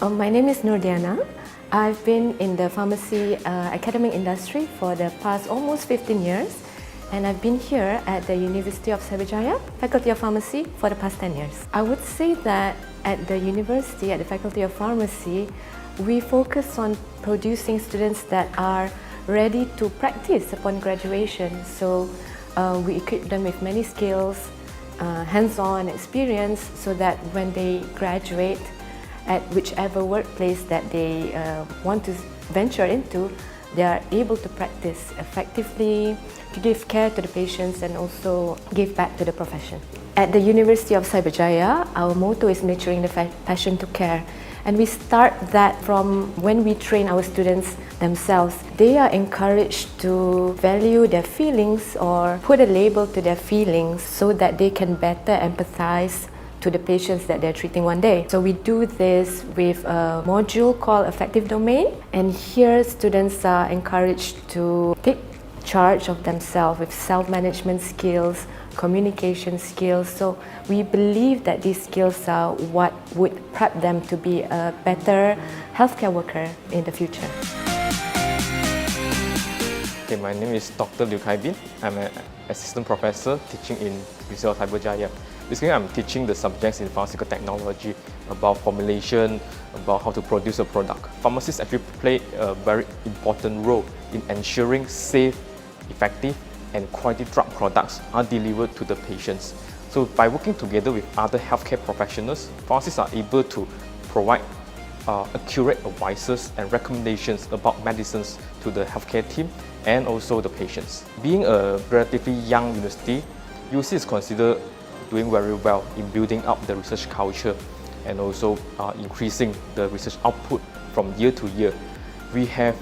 My name is Nurdiana. I've been in the pharmacy academic industry for the past almost 15 years, and I've been here at the University of Cyberjaya, Faculty of Pharmacy, for the past 10 years. I would say that at the university, at the Faculty of Pharmacy, we focus on producing students that are ready to practice upon graduation. So we equip them with many skills, hands-on experience, so that when they graduate at whichever workplace that they want to venture into, they are able to practice effectively, to give care to the patients and also give back to the profession. At the University of Cyberjaya, our motto is nurturing the passion to care. And we start that from when we train our students themselves. They are encouraged to value their feelings or put a label to their feelings so that they can better empathize to the patients that they're treating one day. So we do this with a module called Affective Domain, and here students are encouraged to take charge of themselves with self-management skills, communication skills. So we believe that these skills are what would prep them to be a better healthcare worker in the future. Okay, my name is Dr. Liu Kai Bin. I'm an assistant professor teaching in University of Cyberjaya. Basically, I'm teaching the subjects in pharmaceutical technology about formulation, about how to produce a product. Pharmacists actually play a very important role in ensuring safe, effective and quality drug products are delivered to the patients. So by working together with other healthcare professionals, pharmacists are able to provide accurate advices and recommendations about medicines to the healthcare team and also the patients. Being a relatively young university, UoC is considered doing very well in building up the research culture and also increasing the research output from year to year. We have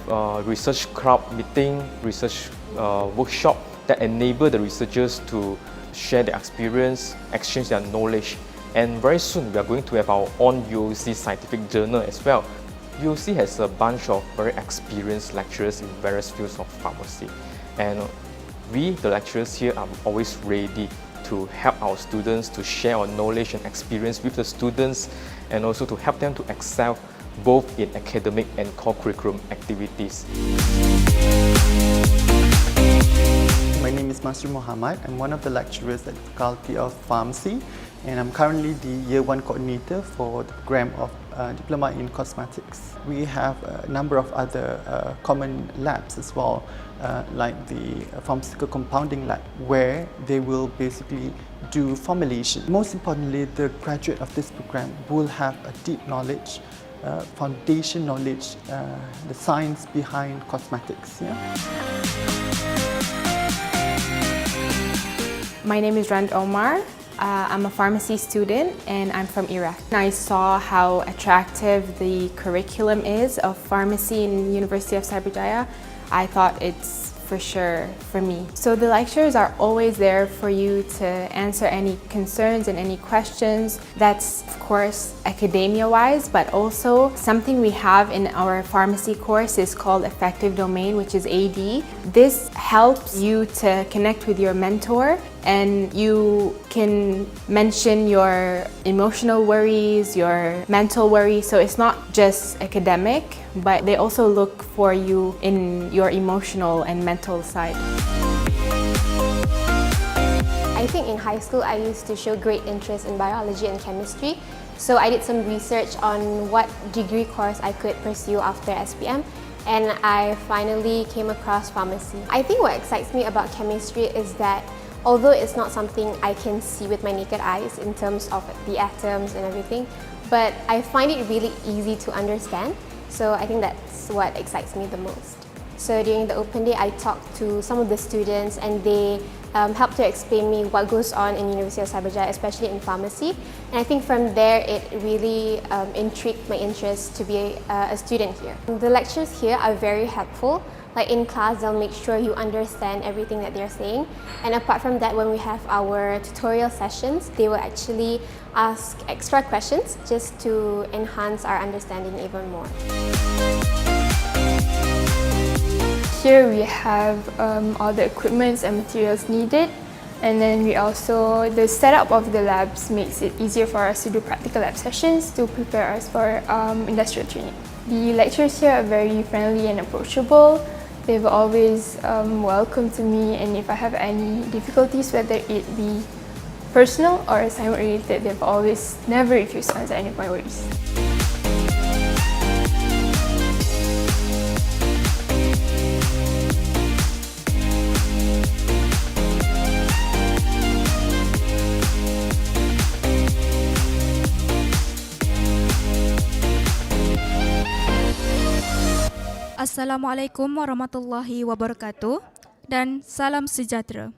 research club meeting, research workshop that enable the researchers to share their experience, exchange their knowledge, and very soon we are going to have our own UoC scientific journal as well. UoC has a bunch of very experienced lecturers in various fields of pharmacy, and we, the lecturers here, are always ready to help our students to share our knowledge and experience with the students, and also to help them to excel both in academic and core curriculum activities. My name is Masri Muhammad. I'm one of the lecturers at the Faculty of Pharmacy, and I'm currently the Year 1 coordinator for the program of Diploma in Cosmetics. We have a number of other common labs as well, like the pharmaceutical compounding lab, where they will basically do formulation. Most importantly, the graduate of this program will have a deep knowledge, foundation knowledge, the science behind cosmetics. Yeah? My name is Rand Omar. I'm a pharmacy student and I'm from Iraq. I saw how attractive the curriculum is of pharmacy in University of Cyberjaya. I thought it's for sure for me. So the lecturers are always there for you to answer any concerns and any questions. That's of course academia-wise, but also something we have in our pharmacy course is called Affective Domain, which is AD. This helps you to connect with your mentor, and you can mention your emotional worries, your mental worries. So it's not just academic, but they also look for you in your emotional and mental side. I think in high school I used to show great interest in biology and chemistry. So I did some research on what degree course I could pursue after SPM, and I finally came across pharmacy. I think what excites me about chemistry is that although it's not something I can see with my naked eyes in terms of the atoms and everything, but I find it really easy to understand. So I think that's what excites me the most. So during the open day, I talked to some of the students, and they helped to explain me what goes on in University of Cyberjaya, especially in pharmacy. And I think from there, it really intrigued my interest to be a student here. The lectures here are very helpful. Like in class, they'll make sure you understand everything that they're saying. And apart from that, when we have our tutorial sessions, they will actually ask extra questions just to enhance our understanding even more. Here we have all the equipments and materials needed. And then the setup of the labs makes it easier for us to do practical lab sessions to prepare us for industrial training. The lecturers here are very friendly and approachable. They've always welcomed to me, and if I have any difficulties, whether it be personal or assignment related, they've always never refused to answer any of my worries. Assalamualaikum warahmatullahi wabarakatuh dan salam sejahtera.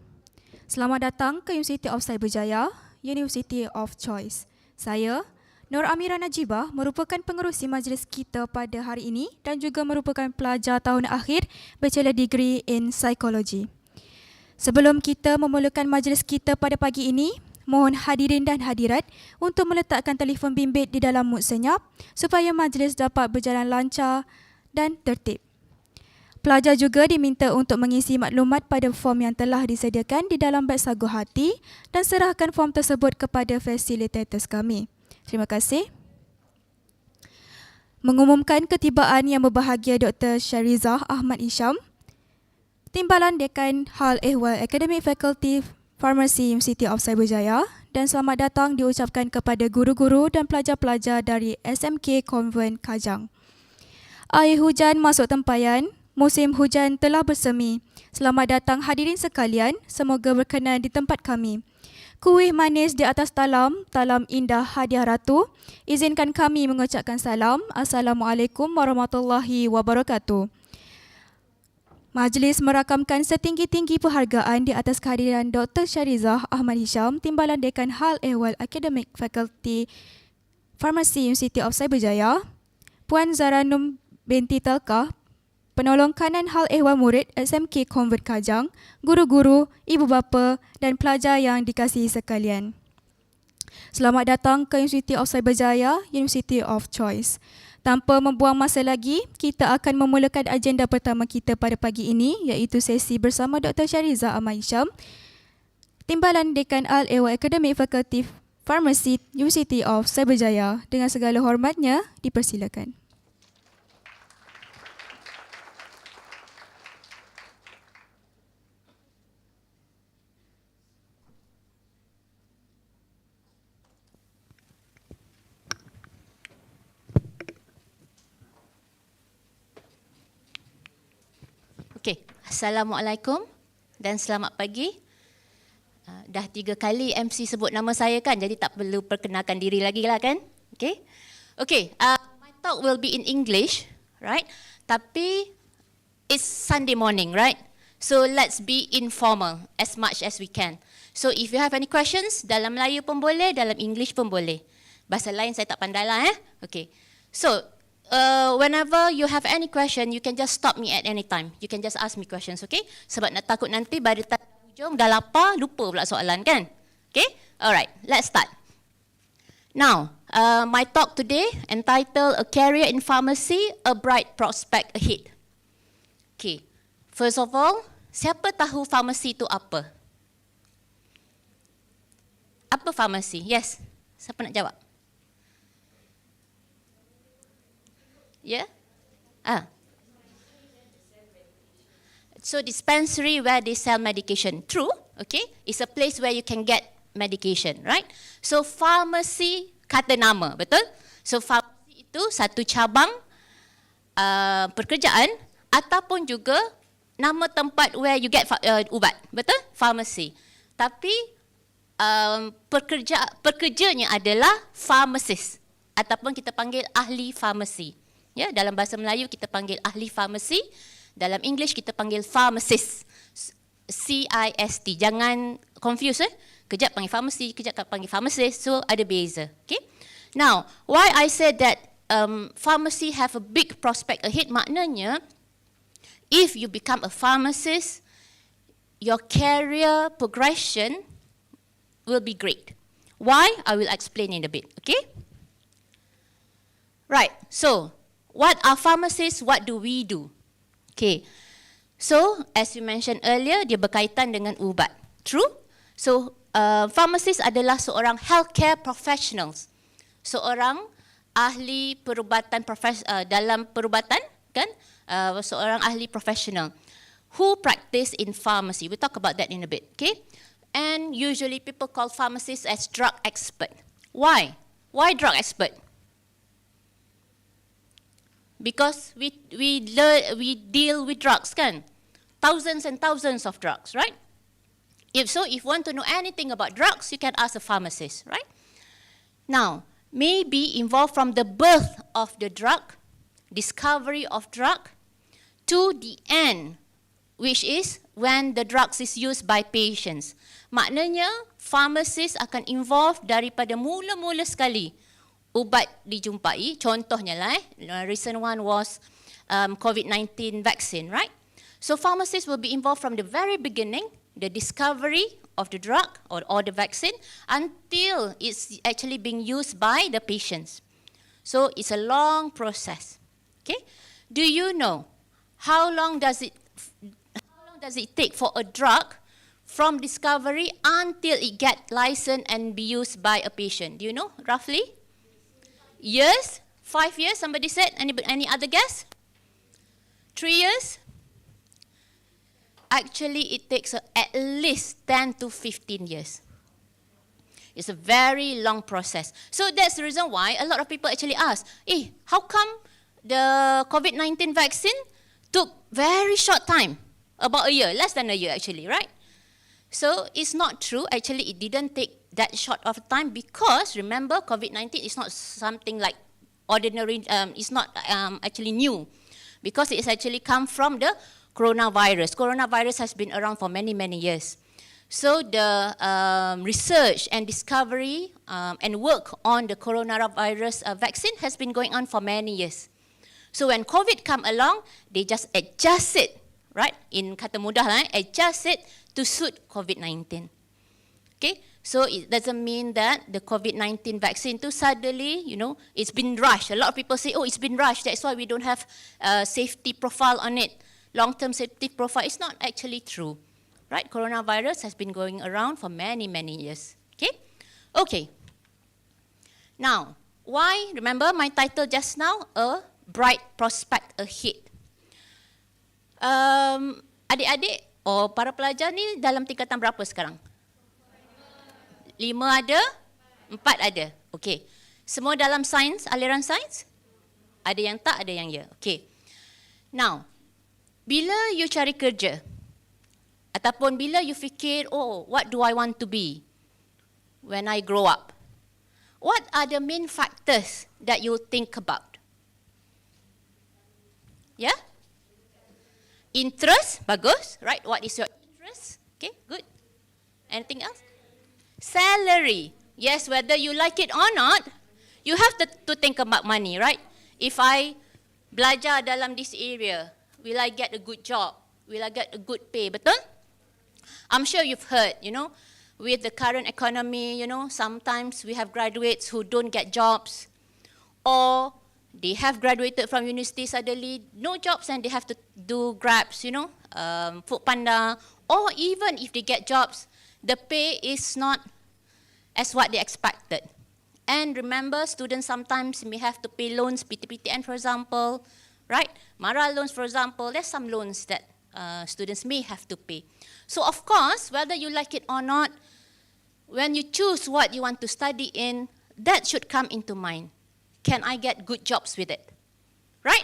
Selamat datang ke University of Cyberjaya, University of Choice. Saya, Nur Amira Najibah, merupakan pengerusi majlis kita pada hari ini dan juga merupakan pelajar tahun akhir Bachelor Degree in Psychology. Sebelum kita memulakan majlis kita pada pagi ini, mohon hadirin dan hadirat untuk meletakkan telefon bimbit di dalam mood senyap supaya majlis dapat berjalan lancar dan tertib. Pelajar juga diminta untuk mengisi maklumat pada form yang telah disediakan di dalam beg sagu hati dan serahkan form tersebut kepada facilitators kami. Terima kasih. Mengumumkan ketibaan yang berbahagia Dr. Shairyzah Ahmad Hisham, Timbalan Dekan Hal Ehwal Akademik Fakulti Pharmacy University of Cyberjaya, dan selamat datang diucapkan kepada guru-guru dan pelajar-pelajar dari SMK Konvent Kajang. Air hujan masuk tempayan, musim hujan telah bersemi. Selamat datang hadirin sekalian, semoga berkenan di tempat kami. Kuih manis di atas talam, talam indah hadiah ratu. Izinkan kami mengucapkan salam. Assalamualaikum warahmatullahi wabarakatuh. Majlis merakamkan setinggi-tinggi penghargaan di atas kehadiran Dr. Shairyzah Ahmad Hisham, Timbalan Dekan Hal Ehwal Akademik Fakulti Pharmacy University of Cyberjaya, Puan Zaranum binti Telkah, penolong kanan hal ehwal murid SMK Konvent Kajang, guru-guru, ibu bapa dan pelajar yang dikasihi sekalian. Selamat datang ke University of Cyberjaya, University of Choice. Tanpa membuang masa lagi, kita akan memulakan agenda pertama kita pada pagi ini, iaitu sesi bersama Dr. Shairyzah Ahmad Hisham, Timbalan Dekan Al-Ehwal Akademik Fakulti Pharmacy University of Cyberjaya. Dengan segala hormatnya, dipersilakan. Okey, Assalamualaikum dan selamat pagi. Dah 3 kali MC sebut nama saya kan, jadi tak perlu perkenalkan diri lagi lah kan? Okey. Okey, my talk will be in English, right? Tapi it's Sunday morning, right? So let's be informal as much as we can. So if you have any questions, dalam Melayu pun boleh, dalam English pun boleh. Bahasa lain saya tak pandai lah Okey. So whenever you have any question, you can just stop me at any time. You can just ask me questions, okay? Sebab nak takut nanti pada hujung dah lapar, lupa pula soalan kan? Okay? Alright, let's start. Now, my talk today entitled A Career in Pharmacy, A Bright Prospect Ahead. Okay, first of all, siapa tahu pharmacy itu apa? Apa pharmacy? Yes, siapa nak jawab? Yeah? So dispensary where they sell medication. True, okay? It's a place where you can get medication, right? So pharmacy, kata nama, betul? So pharmacy itu satu cabang pekerjaan ataupun juga nama tempat where you get ubat, betul? Pharmacy. Tapi pekerjanya adalah pharmacist ataupun kita panggil ahli farmasi. Ya, dalam bahasa Melayu kita panggil ahli farmasi, dalam English kita panggil pharmacist. C-I-S-T. Jangan confuse Kejap panggil pharmacy, kejap panggil pharmacist, so ada beza. Okay? Now, why I said that pharmacy have a big prospect ahead, maknanya if you become a pharmacist, your career progression will be great. Why? I will explain in a bit. Okay? Right, so what are pharmacists? What do we do? Okay, so as you mentioned earlier, dia berkaitan dengan ubat. True? So, pharmacist adalah seorang healthcare professionals. Seorang ahli perubatan dalam perubatan, kan? Seorang ahli profesional who practice in pharmacy. We'll talk about that in a bit, okay? And usually people call pharmacists as drug expert. Why? Why drug expert? Because we deal with drugs, kan? Thousands and thousands of drugs, right? If you want to know anything about drugs, you can ask a pharmacist, right? Now, maybe involved from the birth of the drug, discovery of drug, to the end, which is when the drugs is used by patients. Maknanya, pharmacist akan involve daripada mula-mula sekali ubat dijumpai. Contohnya lah, recent one was COVID-19 vaccine, right? So pharmacists will be involved from the very beginning, the discovery of the drug or the vaccine, until it's actually being used by the patients. So it's a long process. Okay? Do you know how long does it take for a drug from discovery until it get licensed and be used by a patient? Do you know roughly? Years? 5 years, somebody said. Any other guess? 3 years? Actually, it takes at least 10 to 15 years. It's a very long process. So that's the reason why a lot of people actually ask, how come the COVID-19 vaccine took very short time? About a year, less than a year actually, right? So it's not true. Actually, it didn't take that short of time because, remember, COVID-19 is not something like ordinary, it's not actually new because it's actually come from the coronavirus. Coronavirus has been around for many, many years. So the research and discovery and work on the coronavirus vaccine has been going on for many years. So when COVID come along, they just adjust it, right? In kata mudah lah, adjust it to suit COVID-19. Okay, so it doesn't mean that the COVID-19 vaccine too suddenly, it's been rushed. A lot of people say, it's been rushed, that's why we don't have a safety profile on it. Long-term safety profile. It's not actually true, right? Coronavirus has been going around for many, many years. Okay? Okay. Now, why? Remember my title just now? A bright prospect ahead. Adik-adik, para pelajar ni dalam tingkatan berapa sekarang? 5 ada? 4 ada? Okay. Semua dalam sains, aliran sains? Ada yang tak, ada yang ya. Okay. Now, bila you cari kerja, ataupun bila you fikir, what do I want to be when I grow up? What are the main factors that you think about? Yeah? Interest, bagus, right? What is your interest? Okay, good. Anything else? Salary. Yes, whether you like it or not, you have to think about money, right? If I belajar dalam this area, will I get a good job? Will I get a good pay? Betul? I'm sure you've heard, with the current economy, sometimes we have graduates who don't get jobs, or they have graduated from university suddenly, no jobs, and they have to do Grabs, Food Panda, or even if they get jobs, the pay is not as what they expected. And remember, students sometimes may have to pay loans, PTPTN for example, right? Mara loans, for example, there's some loans that students may have to pay. So of course, whether you like it or not, when you choose what you want to study in, that should come into mind. Can I get good jobs with it? Right?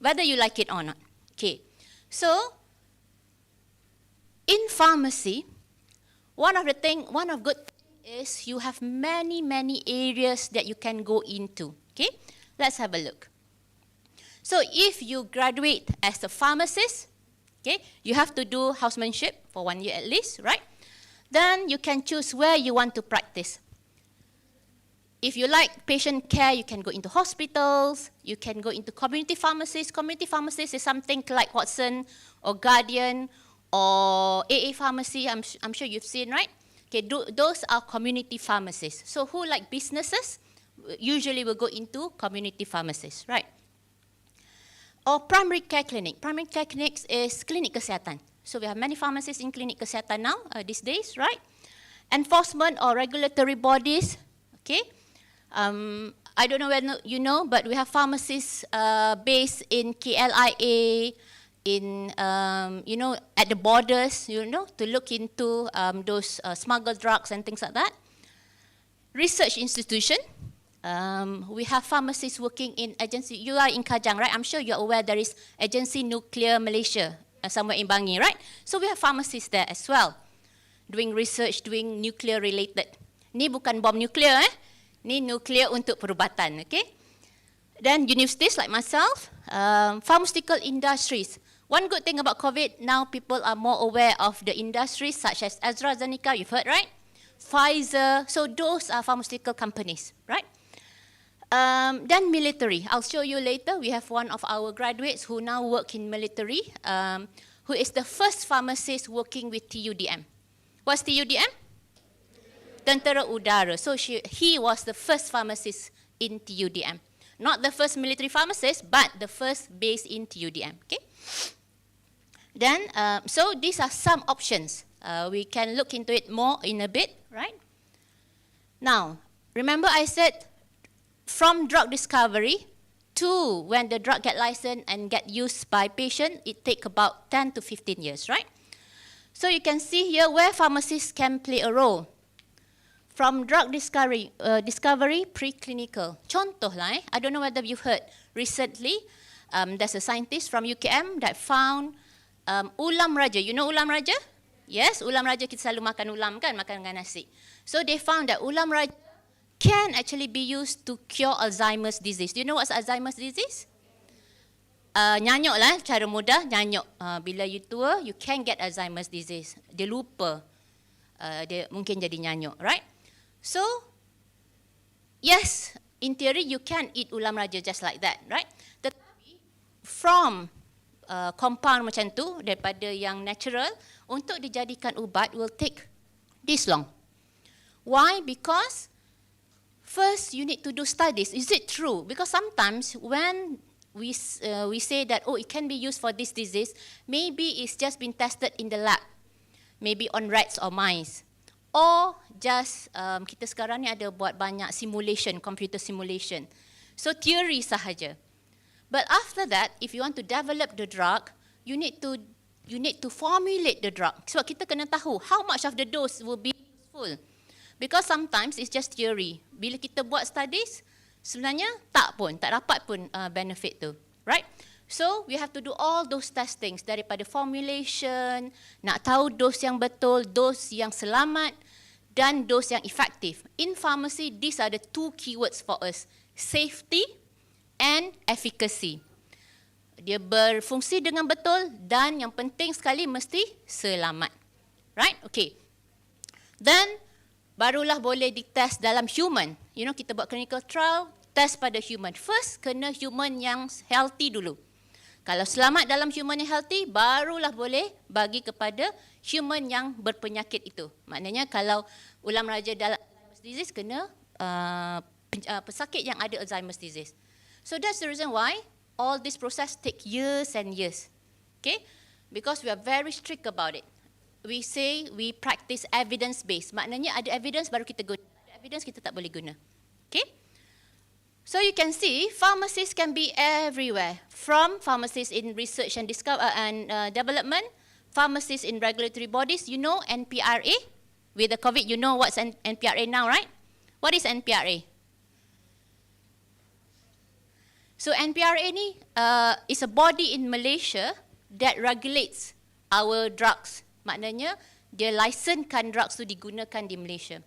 Whether you like it or not. Okay. So, in pharmacy, one of good things is you have many, many areas that you can go into. Okay? Let's have a look. So if you graduate as a pharmacist, okay, you have to do housemanship for 1 year at least, right? Then you can choose where you want to practice. If you like patient care, you can go into hospitals, you can go into community pharmacies. Community pharmacies is something like Watson or Guardian or AA pharmacy, I'm sure you've seen, right? Okay, those are community pharmacies. So who like businesses usually will go into community pharmacies, right? Or primary care clinic. Primary care clinics is klinik kesihatan. So we have many pharmacies in klinik kesihatan now, these days, right? enforcement or regulatory bodies, okay? I don't know whether you know, but we have pharmacists based in KLIA, in, at the borders, to look into those smuggled drugs and things like that. Research institution. We have pharmacists working in agency. You are in Kajang, right? I'm sure you're aware there is Agency Nuclear Malaysia somewhere in Bangi, right? So we have pharmacists there as well, doing research, doing nuclear related. Ni bukan bom nuklear, Ni nuklear untuk perubatan, okay? Then universities like myself, pharmaceutical industries. One good thing about COVID, now people are more aware of the industries such as AstraZeneca, you've heard, right? Pfizer, so those are pharmaceutical companies, right? Then military, I'll show you later. We have one of our graduates who now work in military, who is the first pharmacist working with TUDM. What's TUDM? Tentera Udara. So he was the first pharmacist in TUDM. Not the first military pharmacist, but the first based in TUDM, okay? Then, so these are some options. We can look into it more in a bit, right? Now, remember I said from drug discovery to when the drug get licensed and get used by patient, it take about 10 to 15 years, right? So you can see here where pharmacists can play a role. From drug discovery, preclinical. Contoh lah, I don't know whether you've heard recently, there's a scientist from UKM that found ulam raja. You know ulam raja? Yes, ulam raja kita selalu makan ulam kan, makan dengan nasi. So they found that ulam raja can actually be used to cure Alzheimer's disease. Do you know what's Alzheimer's disease? Nyanyuk lah, cara mudah nyanyuk. Bila you tua, you can get Alzheimer's disease. Dia lupa, dia mungkin jadi nyanyuk, right? So, yes, in theory you can eat ulam raja just like that, right? Tetapi from compound macam tu, daripada yang natural, untuk dijadikan ubat will take this long. Why? Because first you need to do studies. Is it true? Because sometimes when we say that, oh, it can be used for this disease, maybe it's just been tested in the lab, maybe on rats or mice. Or just, kita sekarang ni ada buat banyak simulation, computer simulation. So theory sahaja. But after that, if you want to develop the drug, you need to formulate the drug. Sebab kita kena tahu how much of the dose will be useful. Because sometimes it's just theory. Bila kita buat studies, sebenarnya tak dapat pun benefit tu, right? So we have to do all those testings daripada formulation, nak tahu dos yang betul, dos yang selamat dan dos yang efektif. In pharmacy, these are the two keywords for us, safety and efficacy. Dia berfungsi dengan betul dan yang penting sekali mesti selamat. Right? Okay. Then barulah boleh ditest dalam human. You know, kita buat clinical trial, test pada human. First, kena human yang healthy dulu. Kalau selamat dalam human yang healthy, barulah boleh bagi kepada human yang berpenyakit itu. Maknanya kalau ulam raja dalam Alzheimer's disease, kena pesakit yang ada Alzheimer's disease. So that's the reason why all this process take years and years. Okay? Because we are very strict about it. We say we practice evidence-based. Maknanya ada evidence baru kita guna. Ada evidence kita tak boleh guna. Okay? So you can see, pharmacists can be everywhere. From pharmacists in research and development, pharmacists in regulatory bodies. You know NPRA? With the COVID, you know what's NPRA now, right? What is NPRA? So NPRA ni is a body in Malaysia that regulates our drugs. Maknanya, dia licensekan drugs tu digunakan di Malaysia.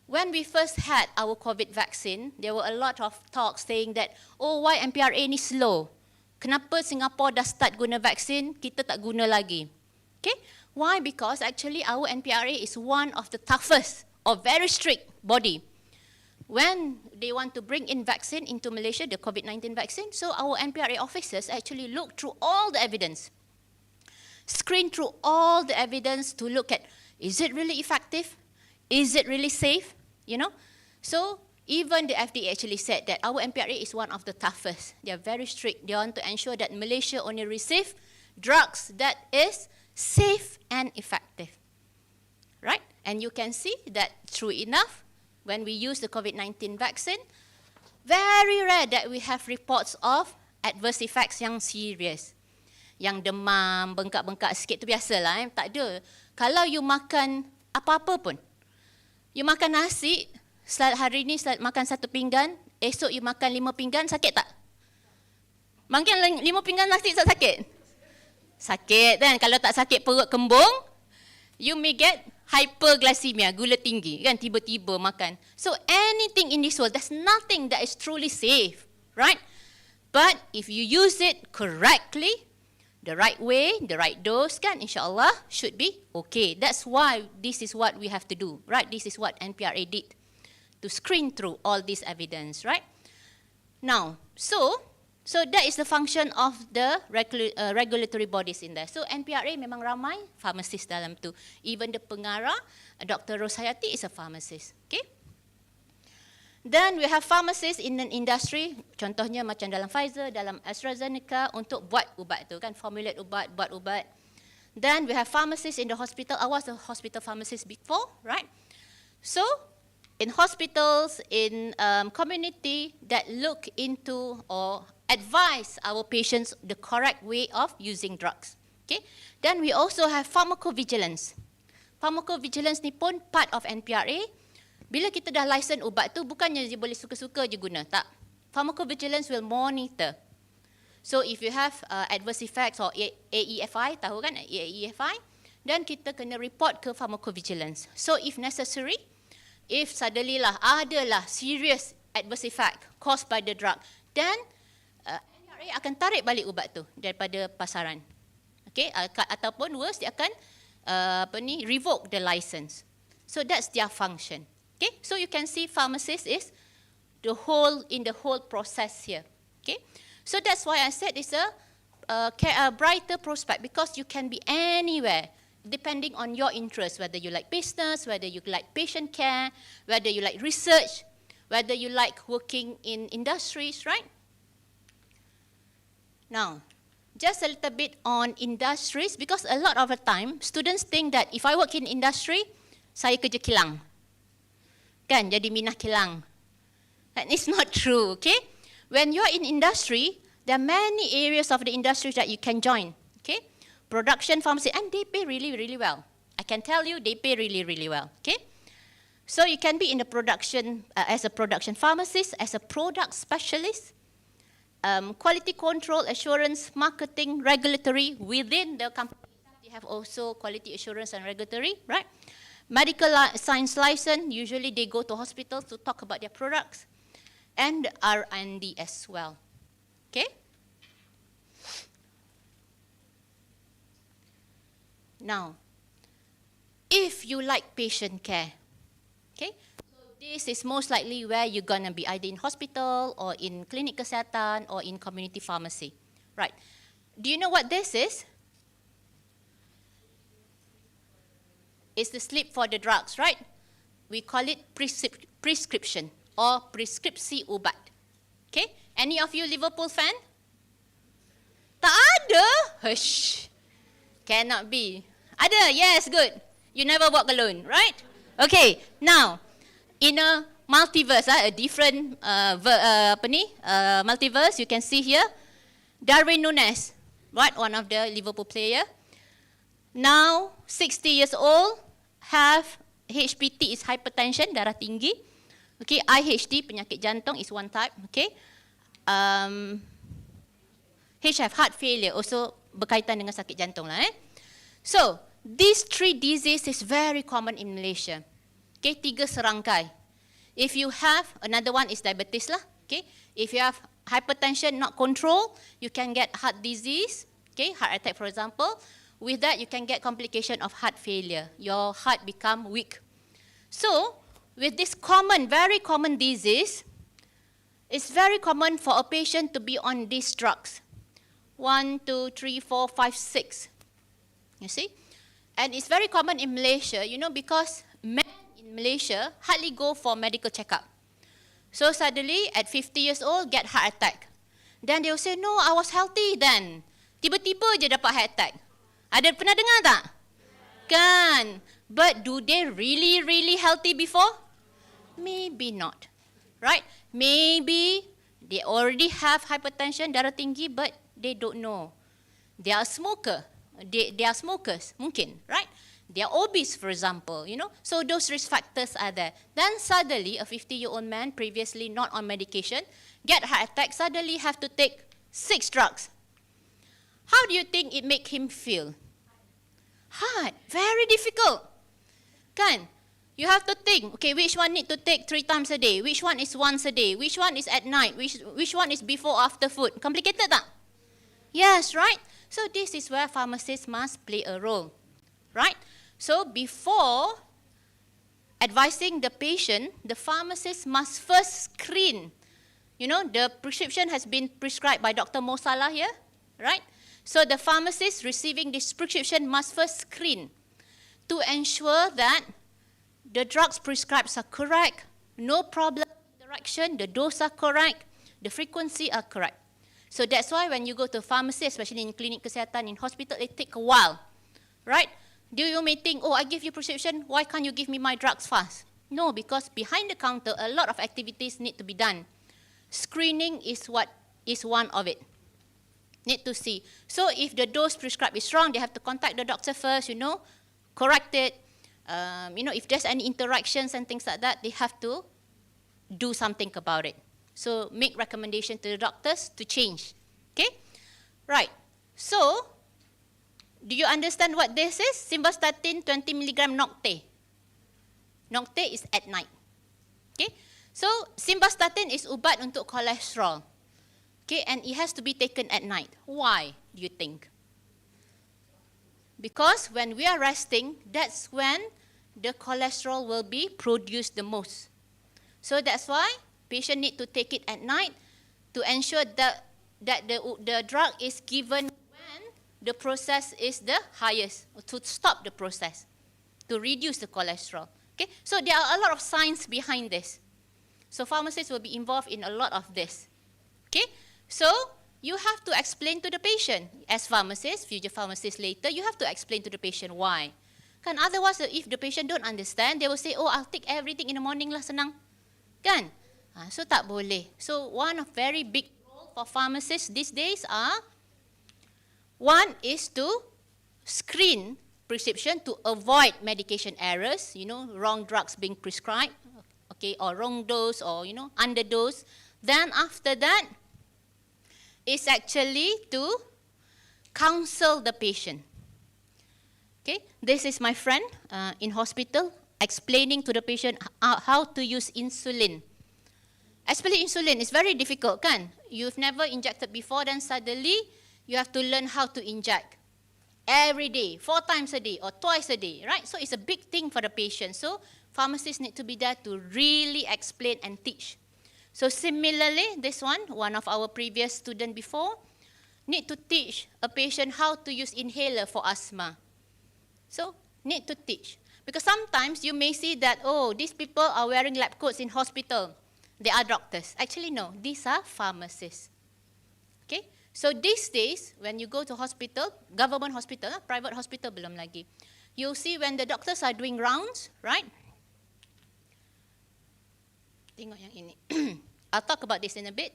When we first had our COVID vaccine, there were a lot of talks saying that, oh, why NPRA ni slow? Kenapa Singapore dah start guna vaksin, kita tak guna lagi? Okay? Why? Because actually our NPRA is one of the toughest or very strict body. When they want to bring in vaccine into Malaysia, the COVID-19 vaccine, so our NPRA officers actually look through all the evidence, screen through all the evidence to look at, is it really effective? Is it really safe? You know? So even the FDA actually said that our NPRA is one of the toughest. They are very strict. They want to ensure that Malaysia only receive drugs that is safe and effective. Right? And you can see that true enough, when we use the COVID-19 vaccine, very rare that we have reports of adverse effects yang serious. Yang demam, bengkak-bengkak sikit tu biasalah, tak ada. Kalau you makan apa-apa pun, you makan nasi, hari ni makan 1 pinggan, esok you makan 5 pinggan, sakit tak? Makan 5 pinggan nasi tak sakit? Sakit kan? Kalau tak sakit perut kembung, you may get hyperglycemia, gula tinggi kan, tiba-tiba makan. So anything in this world, there's nothing that is truly safe, right? But if you use it correctly, the right way, the right dose kan, insyaAllah should be okay. That's why this is what we have to do, right? This is what NPRA did to screen through all this evidence, right? Now, so that is the function of the regulatory bodies in there. So NPRA memang ramai pharmacist dalam tu. Even the pengarah, Dr. Roshayati is a pharmacist. Okay? Then we have pharmacists in an industry, contohnya macam dalam Pfizer, dalam AstraZeneca untuk buat ubat tu kan, formulate ubat, buat ubat. Then we have pharmacists in the hospital. I was a hospital pharmacist before, right? So in hospitals, in community that look into or advise our patients the correct way of using drugs. Okay. Then we also have pharmacovigilance. Pharmacovigilance ni pun part of NPRA. Bila kita dah license ubat tu, bukannya dia boleh suka-suka je guna, tak. Pharmacovigilance will monitor. So if you have adverse effects or AEFI, tahu kan AEFI, then kita kena report ke pharmacovigilance. So if necessary, if suddenly lah adalah serious adverse effect caused by the drug, then NPRA akan tarik balik ubat tu daripada pasaran. Okay, ataupun worse, dia akan revoke the license. So that's their function. Okay, so you can see pharmacist is in the whole process here. Okay, so that's why I said it's a brighter prospect, because you can be anywhere depending on your interest, whether you like business, whether you like patient care, whether you like research, whether you like working in industries, right? Now, just a little bit on industries, because a lot of the time students think that if I work in industry, saya kerja kilang. Kan, jadi minah kilang. And it's not true, okay? When you're in industry, there are many areas of the industry that you can join, okay? Production, pharmacy, and they pay really, really well. I can tell you, they pay really, really well, okay? So you can be in the production, as a production pharmacist, as a product specialist, quality control, assurance, marketing, regulatory within the company. They have also quality assurance and regulatory, right? Medical science license, usually they go to hospitals to talk about their products, and R&D as well. Okay? Now, if you like patient care, okay, so this is most likely where you're going to be, either in hospital or in clinic kesihatan or in community pharmacy. Right. Do you know what this is? It's the slip for the drugs, right? We call it prescription or preskripsi ubat. Okay? Any of you Liverpool fan? Tak ada? Hush. Cannot be. Ada? Yes, good. You never walk alone, right? Okay, now, in a multiverse, a different multiverse, you can see here, Darwin Núñez, right? One of the Liverpool player. Now, 60 years old, have HPT is hypertension, darah tinggi. Okay, IHD, penyakit jantung is one type. Okay, HF, heart failure, also berkaitan dengan sakit jantung lah. So, these 3 diseases is very common in Malaysia. Okay, 3 serangkai. If you have, another one is diabetes lah. Okay, if you have hypertension not controlled, you can get heart disease. Okay, heart attack for example. With that, you can get complication of heart failure. Your heart become weak. So, with this common, very common disease, it's very common for a patient to be on these drugs. 1, 2, 3, 4, 5, 6. You see? And it's very common in Malaysia, you know, because men in Malaysia hardly go for medical checkup. So suddenly, at 50 years old, get heart attack. Then they will say, no, I was healthy then. Tiba-tiba je dapat heart attack. Ada pernah dengar tak? Kan? But do they really healthy before? Maybe not, right? Maybe they already have hypertension, darah tinggi, but they don't know. They are a smoker. They are smokers, mungkin, right? They are obese, for example, you know. So those risk factors are there. Then suddenly, a 50-year-old man, previously not on medication, get heart attack, suddenly have to take 6 drugs. How do you think it make him feel? Hard, very difficult. Kan? You have to think, okay, which one need to take 3 times a day? Which one is once a day? Which one is at night? Which one is before or after food? Complicated tak? Yes, right? So this is where pharmacists must play a role, right? So before advising the patient, the pharmacist must first screen. You know, the prescription has been prescribed by Dr. Mosala here, right? So the pharmacist receiving this prescription must first screen to ensure that the drugs prescribed are correct, no problem interaction, the dose are correct, the frequency are correct. So that's why when you go to a pharmacy, especially in klinik kesihatan, in hospital, it take a while, right? You may think, oh, I give you prescription, why can't you give me my drugs fast? No, because behind the counter, a lot of activities need to be done. Screening is one of it. Need to see. So if the dose prescribed is wrong, they have to contact the doctor first, you know, correct it. You know, if there's any interactions and things like that, they have to do something about it. So make recommendation to the doctors to change. Okay? Right. So, do you understand what this is? Simvastatin 20 mg Nocte. Nocte is at night. Okay? So, simvastatin is ubat untuk kolesterol. Okay, and it has to be taken at night. Why do you think? Because when we are resting, that's when the cholesterol will be produced the most. So that's why patient need to take it at night to ensure that the drug is given when the process is the highest, to stop the process, to reduce the cholesterol. Okay, so there are a lot of science behind this. So pharmacists will be involved in a lot of this. Okay, so you have to explain to the patient. As pharmacists, future pharmacists later, you have to explain to the patient why. Kan, otherwise, if the patient don't understand, they will say, oh, I'll take everything in the morning lah, senang. Kan? So tak boleh. So one of very big role for pharmacists these days are, one is to screen prescription to avoid medication errors, you know, wrong drugs being prescribed, okay, or wrong dose, or, you know, underdose. Then after that, is actually to counsel the patient. Okay, this is my friend in hospital explaining to the patient how to use insulin. Especially insulin is very difficult, kan? You've never injected before, then suddenly you have to learn how to inject every day, 4 times a day or twice a day, right? So it's a big thing for the patient. So pharmacists need to be there to really explain and teach. So similarly, this one of our previous students before, need to teach a patient how to use inhaler for asthma. So, need to teach. Because sometimes you may see that, oh, these people are wearing lab coats in hospital. They are doctors. Actually, no, these are pharmacists. Okay? So these days, when you go to hospital, government hospital, private hospital belum lagi, you'll see when the doctors are doing rounds, right? Tengok yang ini. I'll talk about this in a bit.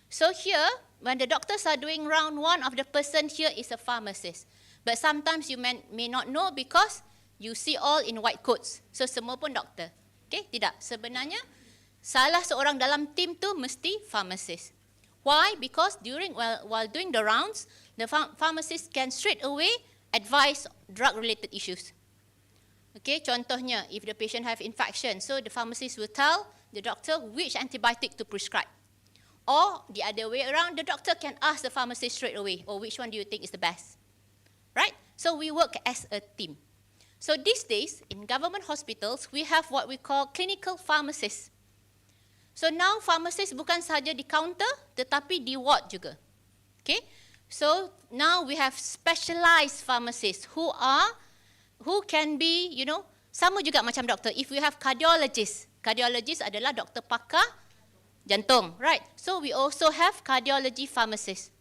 So here, when the doctors are doing round, one of the person here is a pharmacist. But sometimes you may not know because you see all in white coats. So semua pun doktor. Okay, tidak. Sebenarnya, salah seorang dalam tim tu mesti pharmacist. Why? Because while doing the rounds, the pharmacist can straight away advise drug-related issues. Okay, contohnya, if the patient have infection, so the pharmacist will tell the doctor which antibiotic to prescribe. Or the other way around, the doctor can ask the pharmacist straight away, or which one do you think is the best? Right? So we work as a team. So these days, in government hospitals, we have what we call clinical pharmacists. So now pharmacists bukan sahaja di counter, tetapi di ward juga. Okay? So now we have specialized pharmacists who can be, you know, sama juga macam doktor. If we have cardiologists adalah doktor pakar jantung, right? So we also have cardiology pharmacists.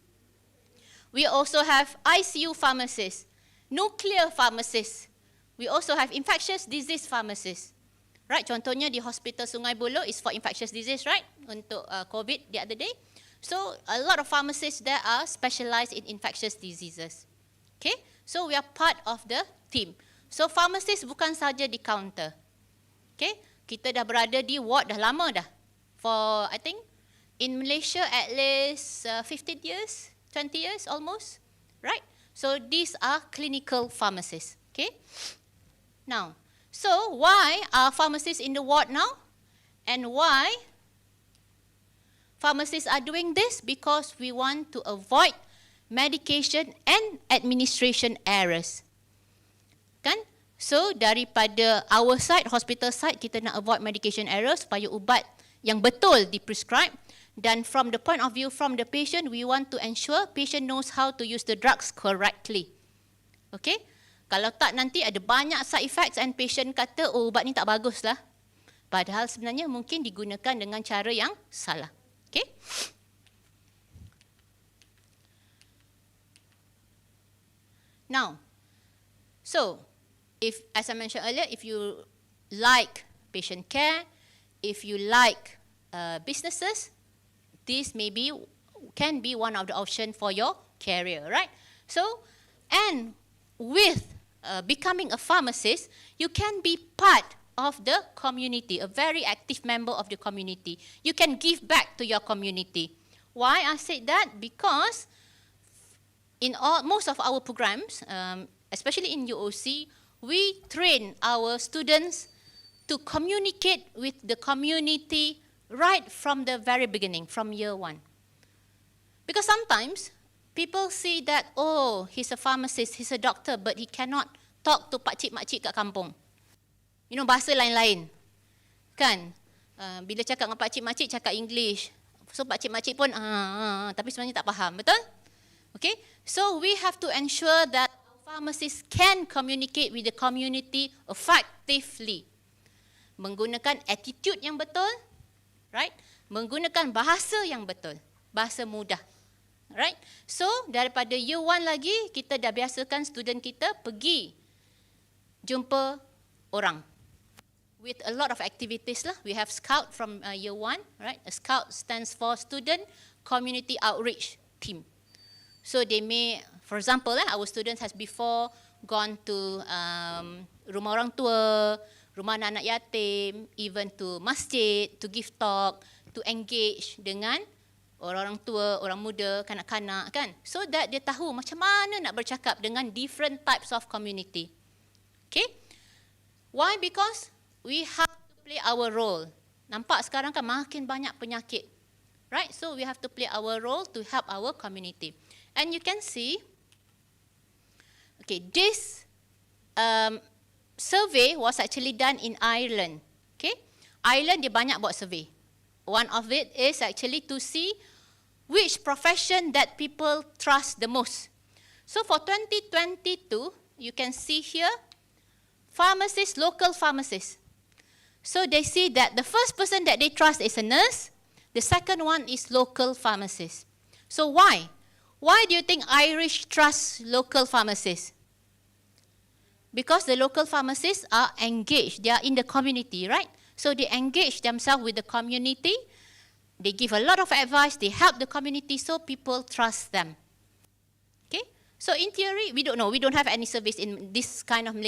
We also have ICU pharmacists, nuclear pharmacists, we also have infectious disease pharmacists. Right, contohnya di Hospital Sungai Buloh is for infectious disease, right? Untuk COVID the other day. So a lot of pharmacists there are specialized in infectious diseases. Okay, so we are part of the team. So pharmacist bukan saja di counter. Okay, kita dah berada di ward dah lama dah. For I think in Malaysia at least 15 years, 20 years almost, right? So these are clinical pharmacists. Okay, now. So why are pharmacists in the ward now? And why pharmacists are doing this? Because we want to avoid medication and administration errors. Kan? So daripada our side, hospital side, kita nak avoid medication errors supaya ubat yang betul di-prescribe. Dan from the point of view from the patient, we want to ensure patient knows how to use the drugs correctly. Okay? Kalau tak nanti ada banyak side effects and patient kata, oh ubat ni tak bagus lah. Padahal sebenarnya mungkin digunakan dengan cara yang salah. Okay? Now, so, if as I mentioned earlier, if you like patient care, if you like businesses, this can be one of the options for your career, right? So, and with becoming a pharmacist, you can be part of the community, a very active member of the community. You can give back to your community. Why I said that? Because in most of our programs, especially in UoC, we train our students to communicate with the community right from the very beginning, from year 1. Because sometimes people see that, oh, he's a pharmacist, he's a doctor, but he cannot talk to pakcik-makcik kat kampung. You know, bahasa lain-lain. Kan? Bila cakap dengan pakcik-makcik, cakap English. So, pakcik-makcik pun, tapi sebenarnya tak faham. Betul? Okay? So, we have to ensure that pharmacists can communicate with the community effectively. Menggunakan attitude yang betul, right? Menggunakan bahasa yang betul. Bahasa mudah. Right? So, daripada year 1 lagi, kita dah biasakan student kita pergi jumpa orang. With a lot of activities lah. We have scout from year 1, right? A scout stands for Student Community Outreach Team. So, they may, for example, our students has before gone to rumah orang tua, rumah anak-anak yatim, even to masjid, to give talk, to engage dengan orang-orang tua, orang muda, kanak-kanak kan. So that dia tahu macam mana nak bercakap dengan different types of community. Okay? Why? Because we have to play our role. Nampak sekarang kan makin banyak penyakit. Right? So we have to play our role to help our community. And you can see, okay, this survey was actually done in Ireland. Okay? Ireland dia banyak buat survey. One of it is actually to see which profession that people trust the most. So for 2022, you can see here, pharmacists, local pharmacists. So they see that the first person that they trust is a nurse, the second one is local pharmacist. So why? Why do you think Irish trust local pharmacists? Because the local pharmacists are engaged, they are in the community, right? So they engage themselves with the community, they give a lot of advice, they help the community, so people trust them. Okay? So in theory, we don't know, we don't have any service in this kind of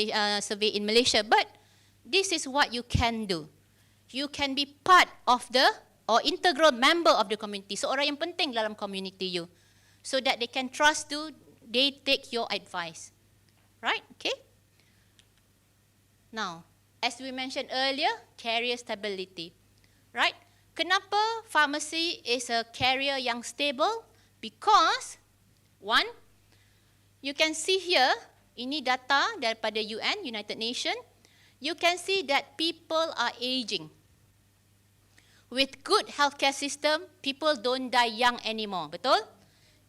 survey in Malaysia, but this is what you can do. You can be part of the, or integral member of the community, so orang yang penting dalam community you, so that they can trust you, they take your advice. Right? Okay? Now, as we mentioned earlier, career stability, right? Kenapa pharmacy is a career yang stable? Because, one, you can see here, ini data daripada UN, United Nations, you can see that people are aging. With good healthcare system, people don't die young anymore, betul?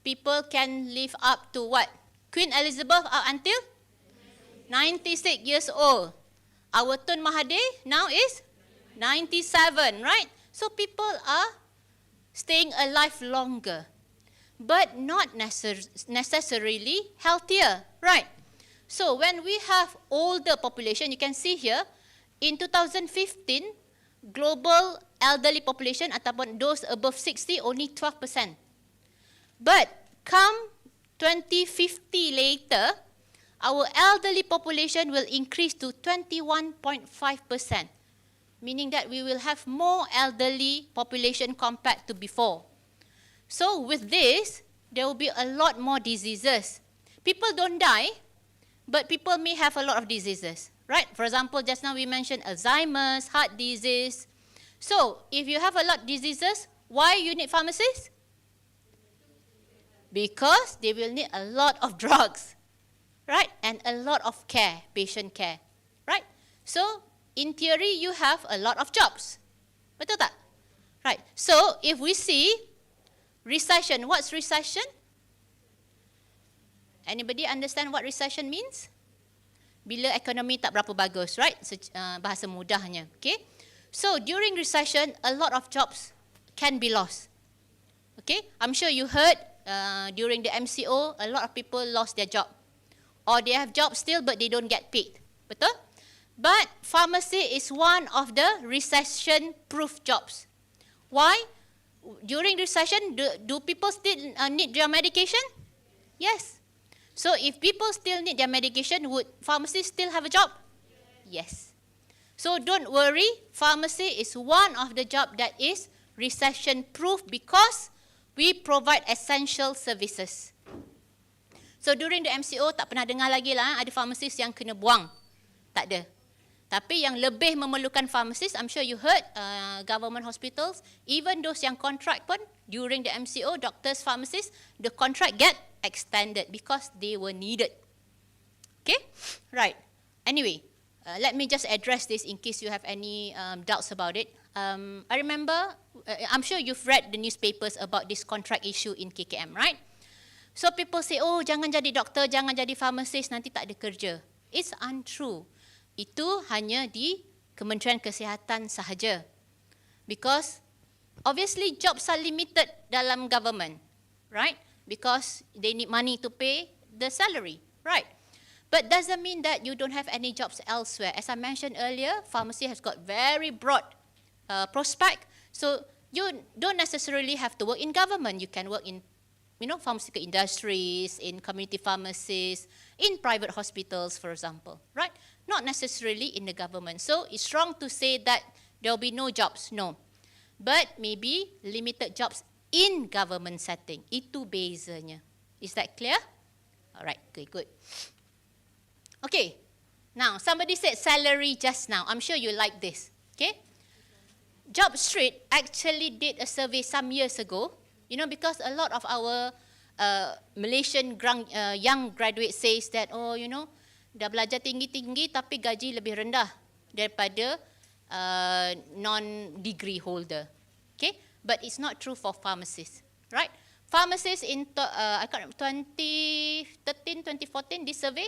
People can live up to what? Queen Elizabeth up until 96 years old. Our Tun Mahathir now is 97, right? So people are staying alive longer, but not necessarily healthier, right? So when we have older population, you can see here, in 2015, global elderly population ataupun those above 60 only 12%. But come 2050 later, our elderly population will increase to 21.5%, meaning that we will have more elderly population compared to before. So with this, there will be a lot more diseases. People don't die, but people may have a lot of diseases, right? For example, just now we mentioned Alzheimer's, heart disease. So if you have a lot of diseases, why you need pharmacists? Because they will need a lot of drugs, right? And a lot of care, patient care, right? So in theory, you have a lot of jobs. Betul tak? Right. So if we see recession, what's recession? Anybody understand what recession means? Bila ekonomi tak berapa bagus, right? Bahasa mudahnya, okay? So during recession, a lot of jobs can be lost. Okay? I'm sure you heard during the MCO, a lot of people lost their job. Or they have jobs still, but they don't get paid. Betul? But pharmacy is one of the recession-proof jobs. Why? During recession, do people still need their medication? Yes. So if people still need their medication, would pharmacists still have a job? Yes. So don't worry, pharmacy is one of the job that is recession-proof because we provide essential services. So during the MCO, tak pernah dengar lagi lah ada pharmacist yang kena buang. Tak ada. Tapi yang lebih memerlukan pharmacist, I'm sure you heard government hospitals, even those yang contract pun during the MCO, doctors, pharmacists, the contract get extended because they were needed. Okay? Right. Anyway, let me just address this in case you have any doubts about it. I remember, I'm sure you've read the newspapers about this contract issue in KKM, right? So people say, oh jangan jadi doktor, jangan jadi pharmacist, nanti tak ada kerja. It's untrue. Itu hanya di Kementerian Kesihatan sahaja. Because obviously jobs are limited dalam government, right? Because they need money to pay the salary, right? But doesn't mean that you don't have any jobs elsewhere. As I mentioned earlier, pharmacy has got very broad prospect. So you don't necessarily have to work in government. You can work in pharmaceutical industries, in community pharmacies, in private hospitals, for example, right? Not necessarily in the government. So it's wrong to say that there will be no jobs, no. But maybe limited jobs in government setting. Itu bezanya. Is that clear? Alright, good. Okay, now somebody said salary just now. I'm sure you like this, okay? Job Street actually did a survey some years ago, because a lot of our Malaysian young graduates says that, dah belajar tinggi-tinggi tapi gaji lebih rendah daripada non-degree holder. Okay? But it's not true for pharmacists, right? Pharmacists in 2013, 2014, this survey,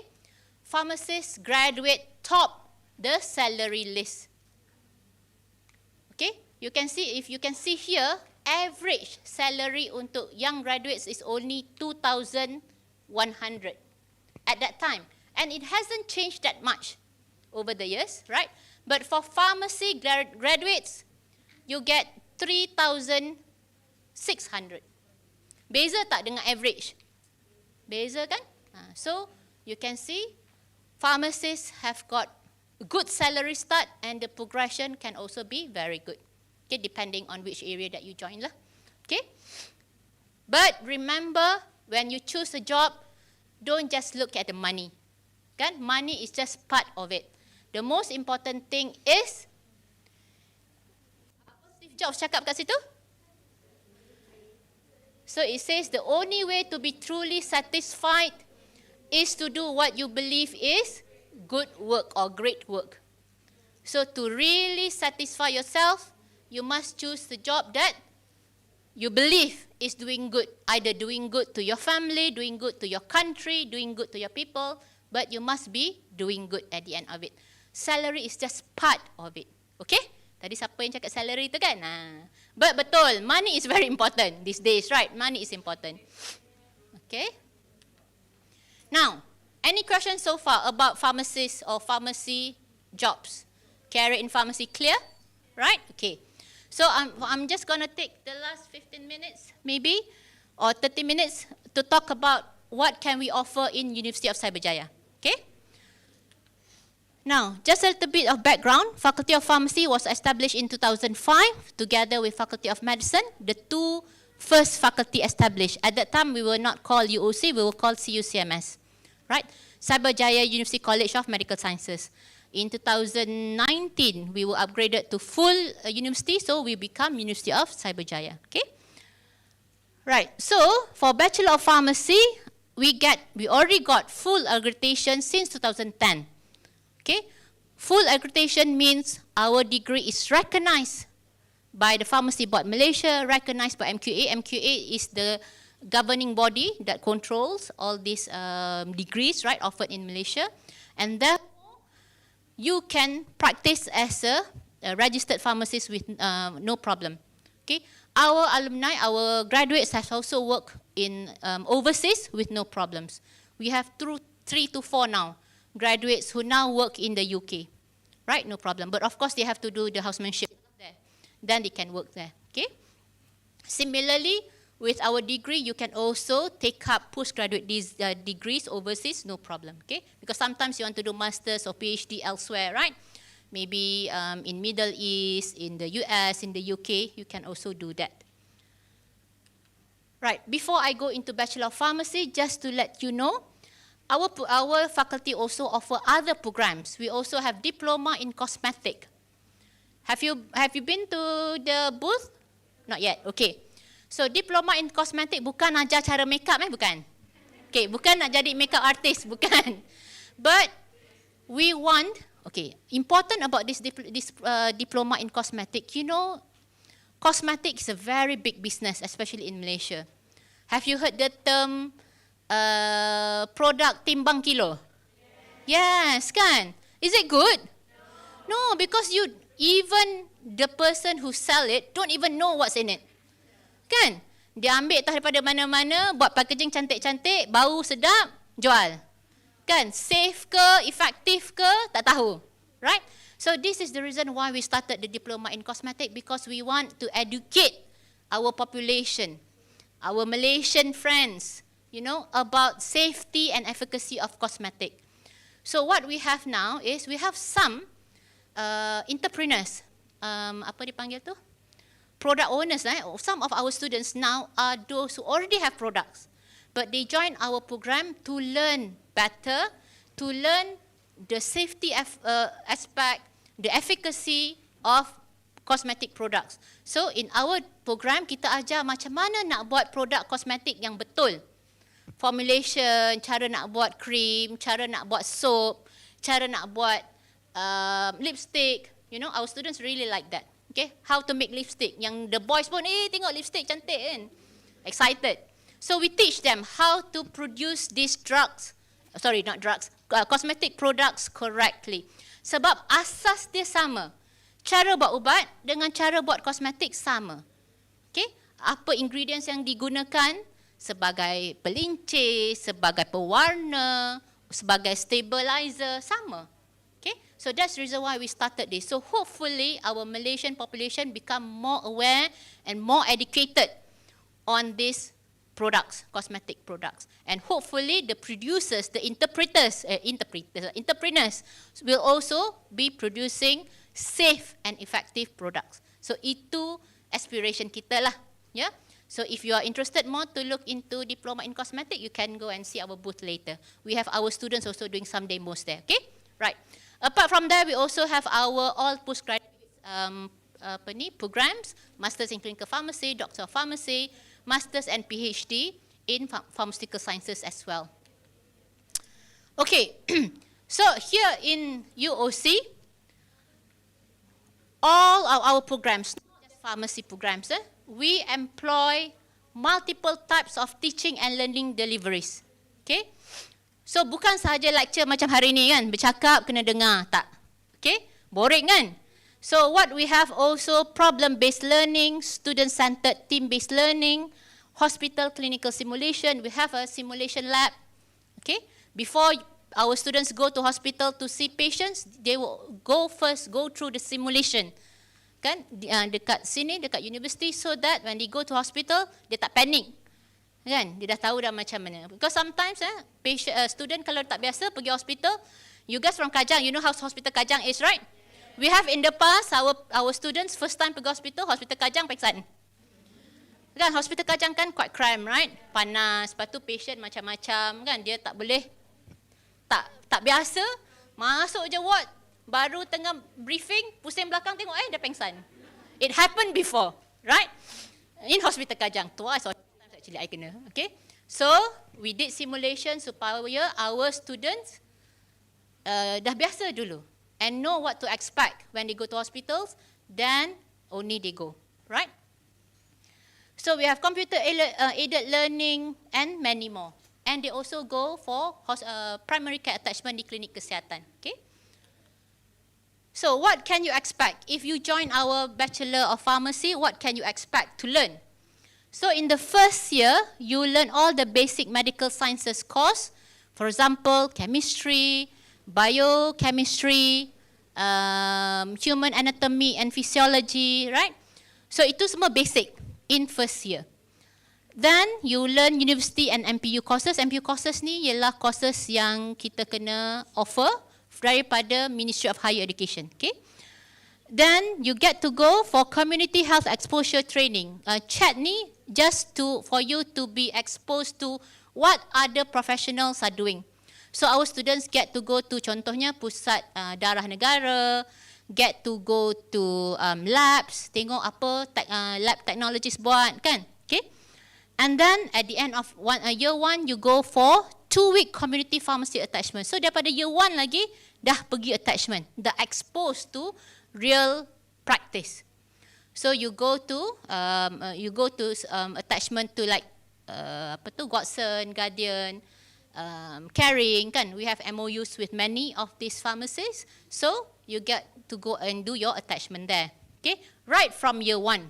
pharmacists graduate top the salary list. Okay? If you can see here, average salary untuk young graduates is only 2,100 at that time. And it hasn't changed that much over the years, right? But for pharmacy graduates, you get 3,600. Beza tak dengan average? Beza kan? So, you can see pharmacists have got good salary start and the progression can also be very good. Okay, depending on which area that you join lah. Okay? But remember, when you choose a job, don't just look at the money. Kan? Money is just part of it. The most important thing is, apa Steve Jobs cakap kat situ? So it says the only way to be truly satisfied is to do what you believe is good work or great work. So to really satisfy yourself, you must choose the job that you believe is doing good. Either doing good to your family, doing good to your country, doing good to your people, but you must be doing good at the end of it. Salary is just part of it. Okay? Tadi siapa yang cakap salary tu kan? But betul, money is very important these days, right? Money is important. Okay? Now, Any questions so far about pharmacists or pharmacy jobs? Career in pharmacy clear? Right? Okay. So I'm just going to take the last 15 minutes maybe or 30 minutes to talk about what can we offer in University of Cyberjaya. Okay? Now, just a little bit of background. Faculty of Pharmacy was established in 2005 together with Faculty of Medicine, the two first faculty established. At that time, we were not called UoC, we were called CUCMS. Right? Cyberjaya University College of Medical Sciences. In 2019, we were upgraded to full university, so we become University of Cyberjaya. Okay? Right. So for Bachelor of Pharmacy, we already got full accreditation since 2010. Okay? Full accreditation means our degree is recognized by the Pharmacy Board Malaysia, recognized by MQA. MQA is the governing body that controls all these degrees, right, offered in Malaysia, and therefore you can practice as a registered pharmacist with no problem. Okay, our alumni, our graduates have also worked in overseas with no problems. We have 3 to 4 now graduates who now work in the UK, right? No problem. But of course they have to do the housemanship there. Then they can work there. Okay. Similarly, with our degree, you can also take up postgraduate degrees overseas, no problem, okay? Because sometimes you want to do masters or PhD elsewhere, right? Maybe in Middle East, in the US, in the UK, you can also do that. Right, before I go into Bachelor of Pharmacy, just to let you know, our faculty also offer other programs. We also have Diploma in Cosmetic. Have you been to the booth? Not yet, okay. So Diploma in Cosmetic bukan ajar cara makeup, bukan. Okay, bukan nak jadi makeup artist, bukan. But we want, okay, important about this Diploma in Cosmetic, you know, cosmetic is a very big business, especially in Malaysia. Have you heard the term product timbang kilo? Yes, kan? Is it good? No, because even the person who sell it don't even know what's in it. Kan? Dia ambil daripada mana-mana, buat packaging cantik-cantik, bau sedap, jual. Kan? Safe ke, effective ke, tak tahu. Right? So this is the reason why we started the Diploma in Cosmetic, because we want to educate our population, our Malaysian friends, you know, about safety and efficacy of cosmetic. So what we have now is we have some entrepreneurs, apa dipanggil tu? Product owners. Some of our students now are those who already have products, but they join our program to learn better, to learn the safety aspect, the efficacy of cosmetic products. So in our program, kita ajar macam mana nak buat produk kosmetik yang betul. Formulation, cara nak buat cream, cara nak buat soap, cara nak buat lipstick. You know, our students really like that. Okay, how to make lipstick. Yang the boys pun, tengok lipstick cantik kan. Excited. So we teach them how to produce these cosmetic products correctly. Sebab asas dia sama. Cara buat ubat dengan cara buat kosmetik sama. Okay, apa ingredients yang digunakan sebagai pelincir, sebagai pewarna, sebagai stabilizer, sama. Okay, so that's the reason why we started this. So hopefully our Malaysian population become more aware and more educated on these products, cosmetic products. And hopefully the producers, the entrepreneurs will also be producing safe and effective products. So itu aspiration kita lah. Yeah? So if you are interested more to look into Diploma in Cosmetic, you can go and see our booth later. We have our students also doing some demos there. Okay? Right. Apart from that, we also have our all postgraduate programs, Masters in Clinical Pharmacy, Doctor of Pharmacy, Masters and PhD in Pharmaceutical Sciences as well. Okay, so here in UoC, all of our programs, not just pharmacy programs, we employ multiple types of teaching and learning deliveries. Okay? So bukan sahaja lecture macam hari ni kan, bercakap kena dengar, tak. Okay? Boring kan? So what we have also problem-based learning, student-centered team-based learning, hospital clinical simulation. We have a simulation lab. Okay? Before our students go to hospital to see patients, they will go through the simulation. Kan, dekat sini, dekat university, so that when they go to hospital, dia tak panic. Kan, dia dah tahu dah macam mana. Because sometimes, student kalau tak biasa pergi hospital, you guys from Kajang, you know how hospital Kajang is, right? We have in the past, our students first time pergi hospital Kajang peksan. Kan, hospital Kajang kan quite crime, right? Panas, lepas tu patient macam-macam, kan, dia tak boleh, tak biasa, masuk je ward, baru tengah briefing, pusing belakang tengok, dah pengsan. It happened before, right? In hospital Kajang, twice or times actually I kena, okay? So, we did simulation supaya our students dah biasa dulu and know what to expect when they go to hospitals, then only they go, right? So, we have computer aided learning and many more. And they also go for primary care attachment di klinik kesihatan, okay? So what can you expect? If you join our Bachelor of Pharmacy, what can you expect to learn? So in the first year, you learn all the basic medical sciences course. For example, chemistry, biochemistry, human anatomy and physiology, right? So itu semua basic in first year. Then you learn university and MPU courses. MPU courses ni ialah courses yang kita kena offer daripada Ministry of Higher Education, okay? Then you get to go for community health exposure training. CHET ni just for you to be exposed to what other professionals are doing. So our students get to go to contohnya pusat darah negara, get to go to labs, tengok apa lab technologists buat, kan? Okay? And then at the end of year 1, you go for 2-week community pharmacy attachment. So daripada year 1 lagi, dah pergi attachment, dah exposed to real practice. So you go to attachment to like Watson, Guardian, Caring, kan? We have MOUs with many of these pharmacies. So you get to go and do your attachment there, okay? Right from year 1.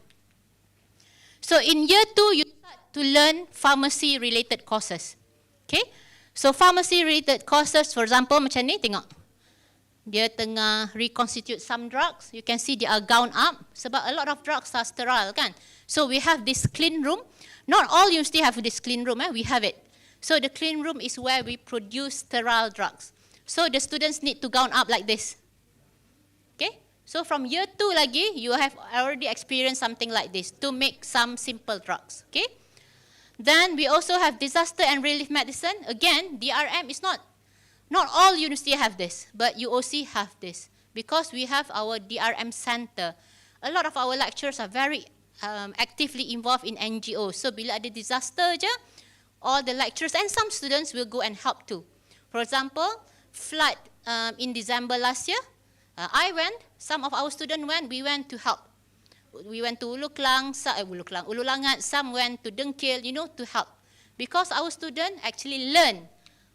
So in year 2, you start to learn pharmacy-related courses, okay? So pharmacy-related courses, for example, macam ni, tengok. Dia tengah reconstitute some drugs. You can see they are gowned up sebab a lot of drugs are sterile, kan? So we have this clean room. Not all university have this clean room, we have it. So the clean room is where we produce sterile drugs. So the students need to gown up like this. Okay? So from year 2 lagi, you have already experienced something like this to make some simple drugs. Okay? Then we also have disaster and relief medicine. Again, DRM is not all universities have this, but UoC have this because we have our DRM center. A lot of our lecturers are very actively involved in NGOs. So bila ada disaster je, all the lecturers and some students will go and help too. For example, flood in December last year, some of our students went, we went to help. We went to Ululangat, some went to Dengkil, to help. Because our students actually learn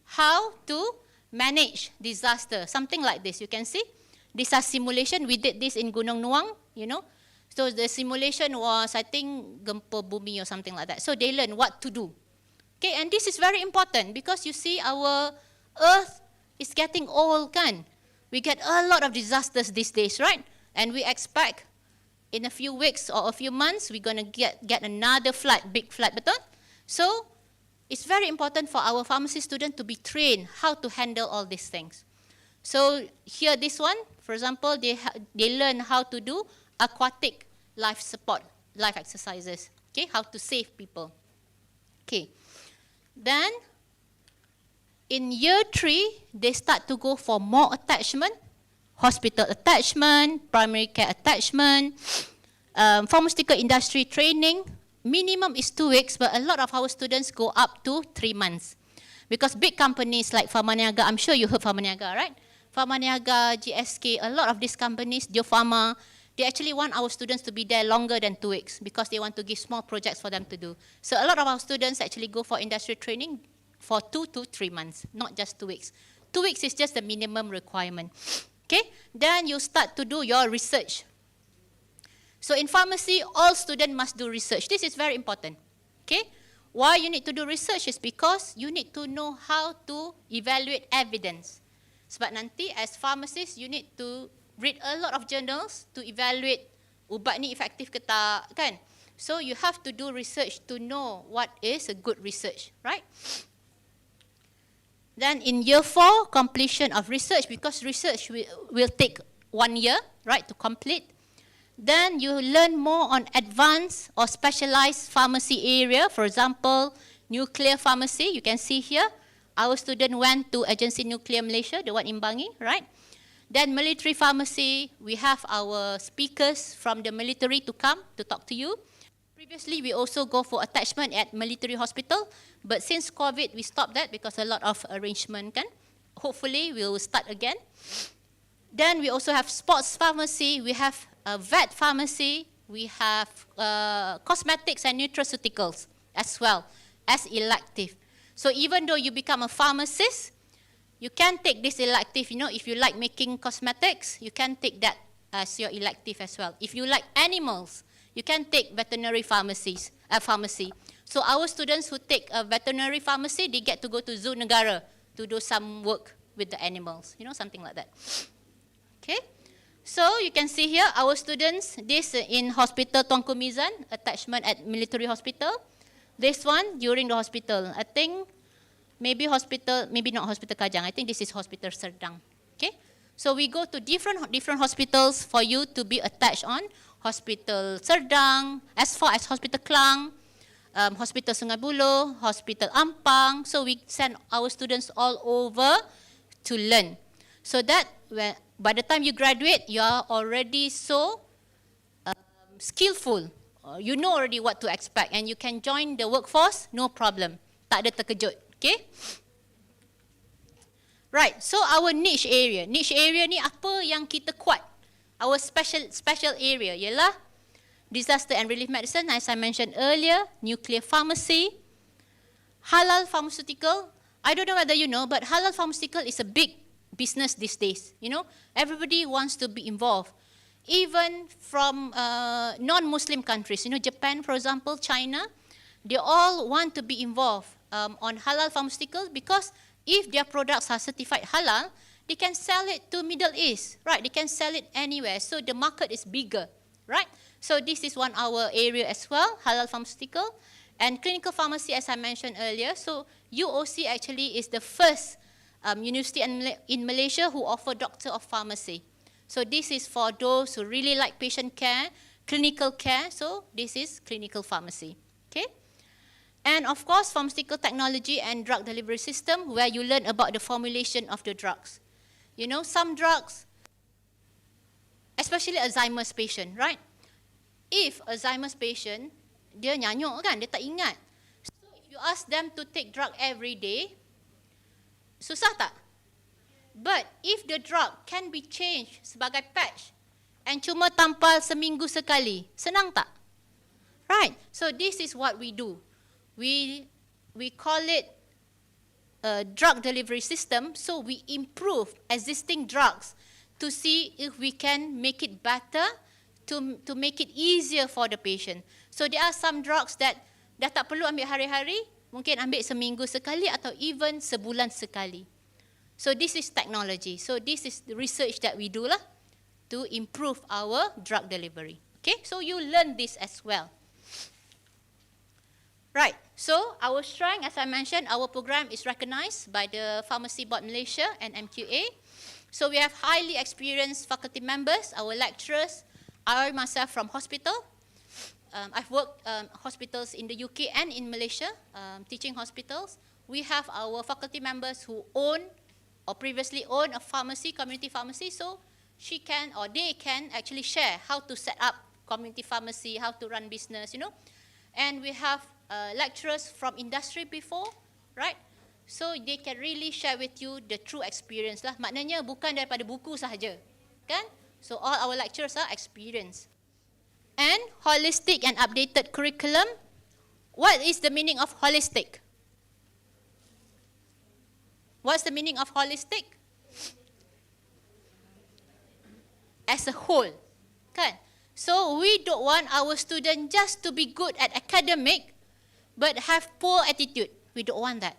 how to manage disaster, something like this. You can see, these are simulation. We did this in Gunung Nuang, So the simulation was, I think, gempa bumi or something like that. So they learn what to do. Okay, and this is very important because you see our earth is getting old, kan? We get a lot of disasters these days, right? And we expect in a few weeks or a few months, we're going to get another flood, big flood, betul? So, it's very important for our pharmacy students to be trained how to handle all these things. So, here this one, for example, they learn how to do aquatic life support, life exercises, okay? How to save people. Okay. Then, in year 3, they start to go for more attachment, hospital attachment, primary care attachment, pharmaceutical industry training. Minimum is 2 weeks, but a lot of our students go up to 3 months. Because big companies like Pharmaniaga, I'm sure you heard Pharmaniaga, right? Pharmaniaga, GSK, a lot of these companies, Diopharma, they actually want our students to be there longer than 2 weeks because they want to give small projects for them to do. So a lot of our students actually go for industry training for 2 to 3 months, not just 2 weeks. 2 weeks is just the minimum requirement. Okay, then you start to do your research. So in pharmacy, all students must do research. This is very important. Okay, Why you need to do research is because you need to know how to evaluate evidence. Sebab nanti as pharmacists, you need to read a lot of journals to evaluate ubat ni efektif ke tak, kan? So you have to do research to know what is a good research, right? Then in year 4, completion of research, because research will take 1 year, right, to complete. Then you learn more on advanced or specialized pharmacy area. For example, nuclear pharmacy, you can see here. Our student went to Agency Nuclear Malaysia, the one in Bangi, right? Then military pharmacy, we have our speakers from the military to come to talk to you. Previously, we also go for attachment at military hospital, but since COVID, we stopped that because a lot of arrangement, kan? Hopefully, we will start again. Then we also have sports pharmacy, we have vet pharmacy, we have cosmetics and nutraceuticals as well as elective. So even though you become a pharmacist, you can take this elective, you know, if you like making cosmetics, you can take that as your elective as well. If you like animals, you can take veterinary pharmacy. So our students who take a veterinary pharmacy, they get to go to Zoo Negara to do some work with the animals, you know, something like that. Okay, so you can see here our students, this in Hospital Tuanku Mizan, attachment at military hospital. This one during the hospital, I think maybe hospital, maybe not Hospital Kajang, I think this is Hospital Serdang. Okay, so we go to different hospitals for you to be attached on. Hospital Serdang, as far as Hospital Klang, Hospital Sungai Buloh, Hospital Ampang. So we send our students all over to learn. So that by the time you graduate, you are already so skillful. You know already what to expect and you can join the workforce, no problem. Tak ada terkejut, okay? Right, so our niche area. Niche area ni apa yang kita kuat? Our special area ialah disaster and relief medicine, as I mentioned earlier, nuclear pharmacy, halal pharmaceutical. I don't know whether you know, but halal pharmaceutical is a big business these days. You know, everybody wants to be involved. Even from non-Muslim countries, you know, Japan, for example, China, they all want to be involved on halal pharmaceuticals because if their products are certified halal, they can sell it to Middle East, right? They can sell it anywhere. So the market is bigger, right? So this is one our area as well, halal pharmaceutical. And clinical pharmacy, as I mentioned earlier. So UoC actually is the first university in Malaysia who offer Doctor of Pharmacy. So this is for those who really like patient care, clinical care. So this is clinical pharmacy, okay? And of course, pharmaceutical technology and drug delivery system, where you learn about the formulation of the drugs. You know, some drugs, especially Alzheimer's patient, right? If Alzheimer's patient, dia nyanyuk kan, dia tak ingat. So if you ask them to take drug every day, susah tak? But if the drug can be changed sebagai patch and cuma tampal seminggu sekali, senang tak? Right, so this is what we do. We call it a drug delivery system, so we improve existing drugs to see if we can make it better, to make it easier for the patient. So there are some drugs that dah tak perlu ambil hari-hari, mungkin ambil seminggu sekali atau even sebulan sekali. So this is technology. So this is the research that we do lah to improve our drug delivery. Okay, so you learn this as well. Right, so our strength, as I mentioned, our program is recognized by the Pharmacy Board Malaysia and MQA. So we have highly experienced faculty members, our lecturers. I myself from hospital. I've worked hospitals in the UK and in Malaysia, teaching hospitals. We have our faculty members who own or previously owned a pharmacy, community pharmacy, so she can or they can actually share how to set up community pharmacy, how to run business, you know. And we have lecturers from industry before, right? So they can really share with you the true experience lah. Maknanya bukan daripada buku sahaja, kan? So all our lecturers are experienced. And holistic and updated curriculum. What is the meaning of holistic? What's the meaning of holistic? As a whole, kan? So we don't want our student just to be good at academic, but have poor attitude. We don't want that.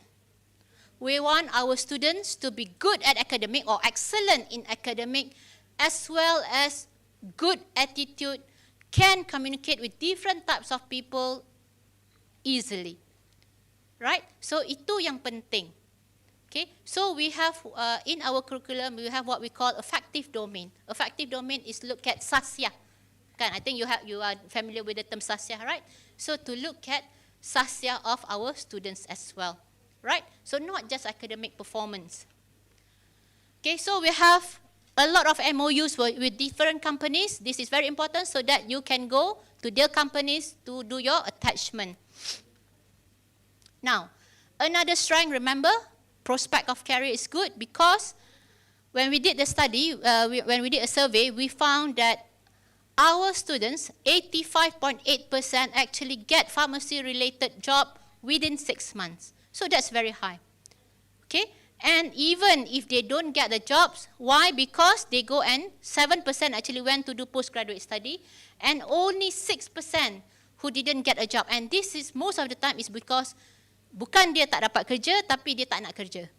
We want our students to be good at academic or excellent in academic, as well as good attitude, can communicate with different types of people easily. Right? So itu yang penting. Okay, so we have in our curriculum we have what we call affective domain. Affective domain is look at sasya. Kan? I think you are familiar with the term sasya, right? So to look at sasya of our students as well, right? So not just academic performance. Okay, so we have a lot of MOUs with different companies. This is very important so that you can go to their companies to do your attachment. Now, another strength, remember, prospect of career is good because when we did the study, when we did a survey, we found that our students, 85.8% actually get pharmacy-related job within 6 months. So that's very high. Okay, and even if they don't get the jobs, why? Because they go and 7% actually went to do postgraduate study, and only 6% who didn't get a job. And this is most of the time is because bukan dia tak dapat kerja, tapi dia tak nak kerja.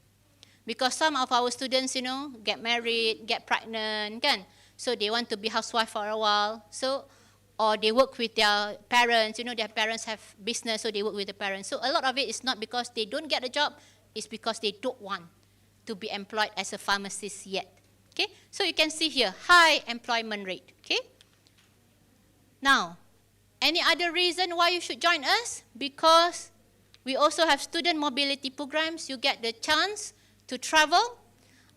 Because some of our students, you know, get married, get pregnant, kan? So they want to be housewife for a while. So, or they work with their parents, you know, their parents have business, so they work with the parents. So a lot of it is not because they don't get a job, it's because they don't want to be employed as a pharmacist yet. Okay? So you can see here, high employment rate. Okay? Now, any other reason why you should join us? Because we also have student mobility programs. You get the chance to travel.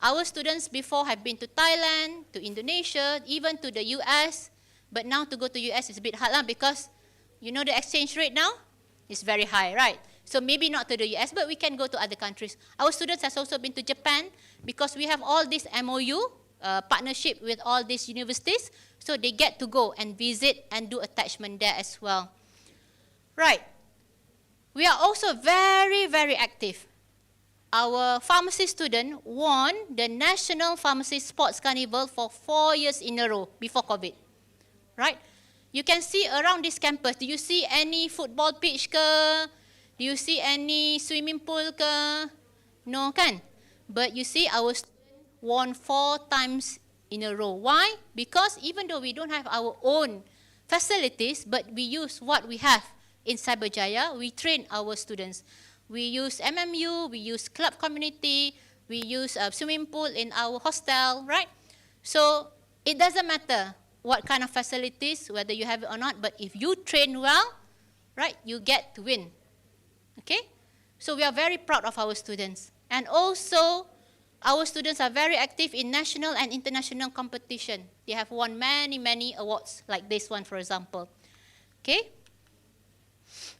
Our students before have been to Thailand, to Indonesia, even to the US. But now to go to US is a bit hard because you know the exchange rate now is very high, right? So maybe not to the US, but we can go to other countries. Our students have also been to Japan because we have all this MOU, partnership with all these universities. So they get to go and visit and do attachment there as well. Right. We are also very, very active. Our pharmacy student won the National Pharmacy Sports Carnival for 4 years in a row before COVID. Right? You can see around this campus, do you see any football pitch ke? Do you see any swimming pool ke? No, kan? But you see our student won 4 times in a row. Why? Because even though we don't have our own facilities, but we use what we have in Cyberjaya, we train our students. We use MMU, we use club community, we use a swimming pool in our hostel, right? So it doesn't matter what kind of facilities, whether you have it or not, but if you train well, right, you get to win. Okay? So we are very proud of our students. And also, our students are very active in national and international competition. They have won many, many awards, like this one, for example. Okay?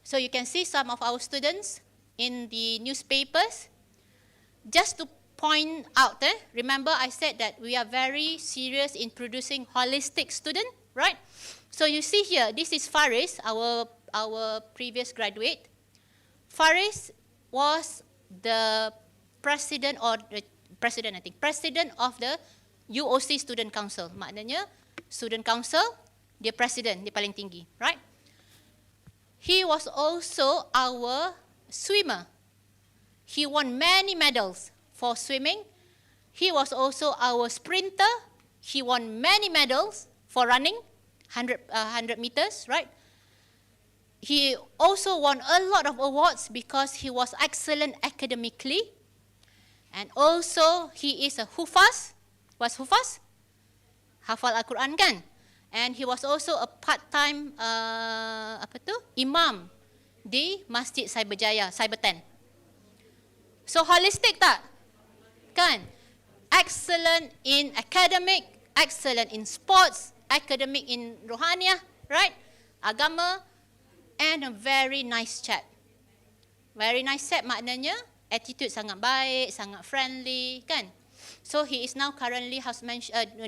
So you can see some of our students in the newspapers. Just to point out, remember I said that we are very serious in producing holistic student, right? So you see here, this is Faris, our previous graduate. Faris was the president or the president, I think, president of the UoC Student Council. Maknanya, Student Council, dia president, dia paling tinggi, right? He was also our swimmer. He won many medals for swimming. He was also our sprinter. He won many medals for running, 100 meters, right? He also won a lot of awards because he was excellent academically. And also, he is a hufaz. What's hufaz? Hafal Al-Quran, kan? And he was also a part-time imam di Masjid Cyberjaya, Cyber 10. So holistic tak? Kan? Excellent in academic, excellent in sports, academic in rohaniah, right? Agama, and a very nice chap. Very nice chap maknanya attitude sangat baik, sangat friendly, kan? So he is now currently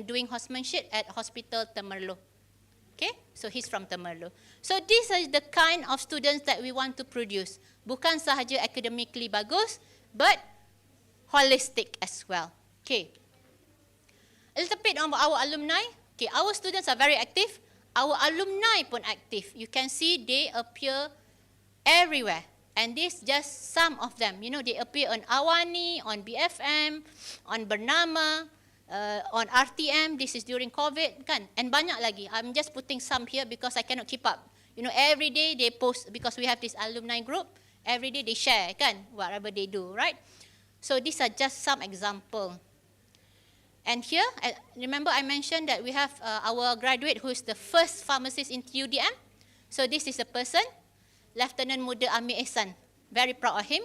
doing housemanship at Hospital Temerloh. Okay, so he's from Temerloh. So these are the kind of students that we want to produce. Bukan sahaja academically bagus, but holistic as well. Okay. A little bit on our alumni. Okay, our students are very active. Our alumni pun active. You can see they appear everywhere. And this just some of them. You know, they appear on Awani, on BFM, on Bernama, on RTM. This is during COVID, kan? And banyak lagi. I'm just putting some here because I cannot keep up. You know, every day they post, because we have this alumni group, every day they share, kan? Whatever they do, right? So these are just some example. And here, remember I mentioned that we have our graduate who is the first pharmacist in UDM. So this is a person, Lieutenant Muda Amir Ehsan. Very proud of him,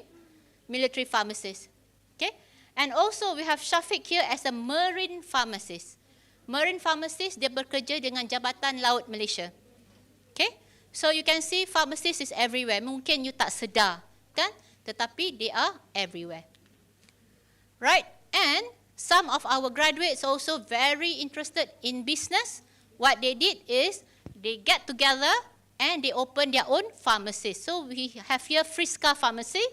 military pharmacist. Okay? And also we have Syafiq here as a marine pharmacist. Marine pharmacist, dia bekerja dengan Jabatan Laut Malaysia. Okay? So you can see pharmacist is everywhere. Mungkin you tak sedar, kan? Tetapi they are everywhere. Right? And some of our graduates also very interested in business. What they did is they get together and they open their own pharmacy. So we have here Friska Pharmacy,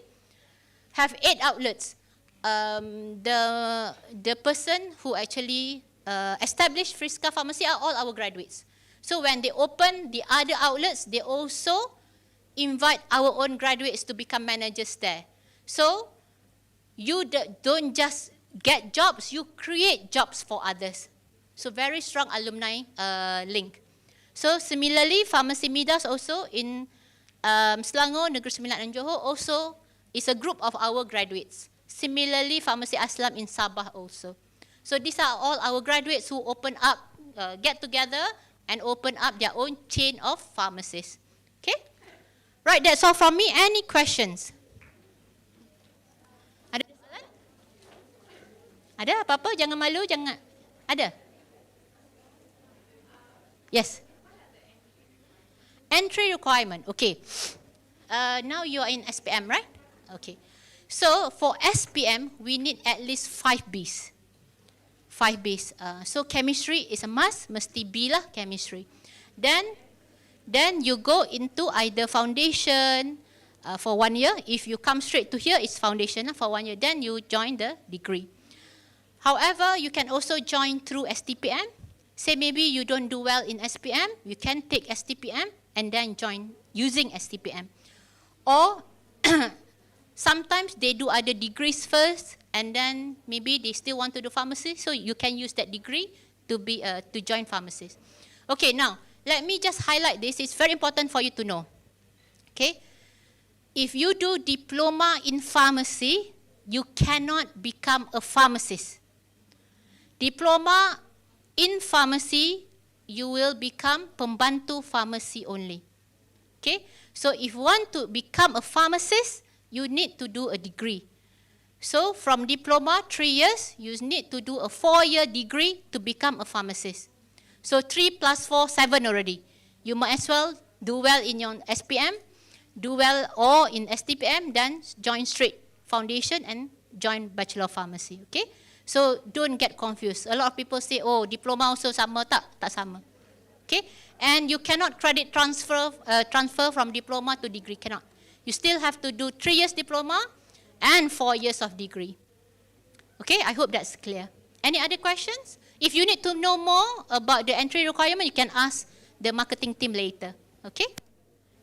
have 8 outlets. The person who actually established Friska Pharmacy are all our graduates. So when they open the other outlets, they also invite our own graduates to become managers there. So you don't just get jobs, you create jobs for others. So very strong alumni link. So similarly, Pharmacy Midas also in Selangor, Negeri Sembilan and Johor also is a group of our graduates. Similarly, Pharmacy Aslam in Sabah also. So these are all our graduates who open up, get together and open up their own chain of pharmacies. Okay? Right, that's all from me. Any questions? Ada soalan? Ada apa-apa? Jangan malu, jangan. Ada? Yes. Entry requirement. Okay. Now you are in SPM, right? Okay. So for SPM, we need at least 5 Bs. 5 Bs. So chemistry is a must. Mesti B lah chemistry. Then you go into either foundation for 1 year. If you come straight to here, it's foundation for 1 year. Then you join the degree. However, you can also join through STPM. Say maybe you don't do well in SPM, you can take STPM and then join using STPM. Or sometimes they do other degrees first and then maybe they still want to do pharmacy, so you can use that degree to join pharmacists. Okay, now let me just highlight this. It's very important for you to know. Okay, if you do diploma in pharmacy, you cannot become a pharmacist. Diploma in pharmacy, you will become pembantu pharmacy only. Okay, so if you want to become a pharmacist, you need to do a degree. So from diploma, 3 years, you need to do a 4-year degree to become a pharmacist. So 3 plus 4, 7 already. You might as well do well in your SPM, do well or in STPM, then join straight foundation and join Bachelor of Pharmacy. Okay? So don't get confused. A lot of people say, oh, diploma also sama. Tak sama. Okay? And you cannot credit transfer from diploma to degree. Cannot. You still have to do 3 years diploma and 4 years of degree. Okay? I hope that's clear. Any other questions? If you need to know more about the entry requirement, you can ask the marketing team later. Okay?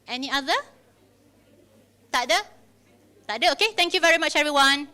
Any other? Tak ada? Tak ada? Okay? Thank you very much, everyone.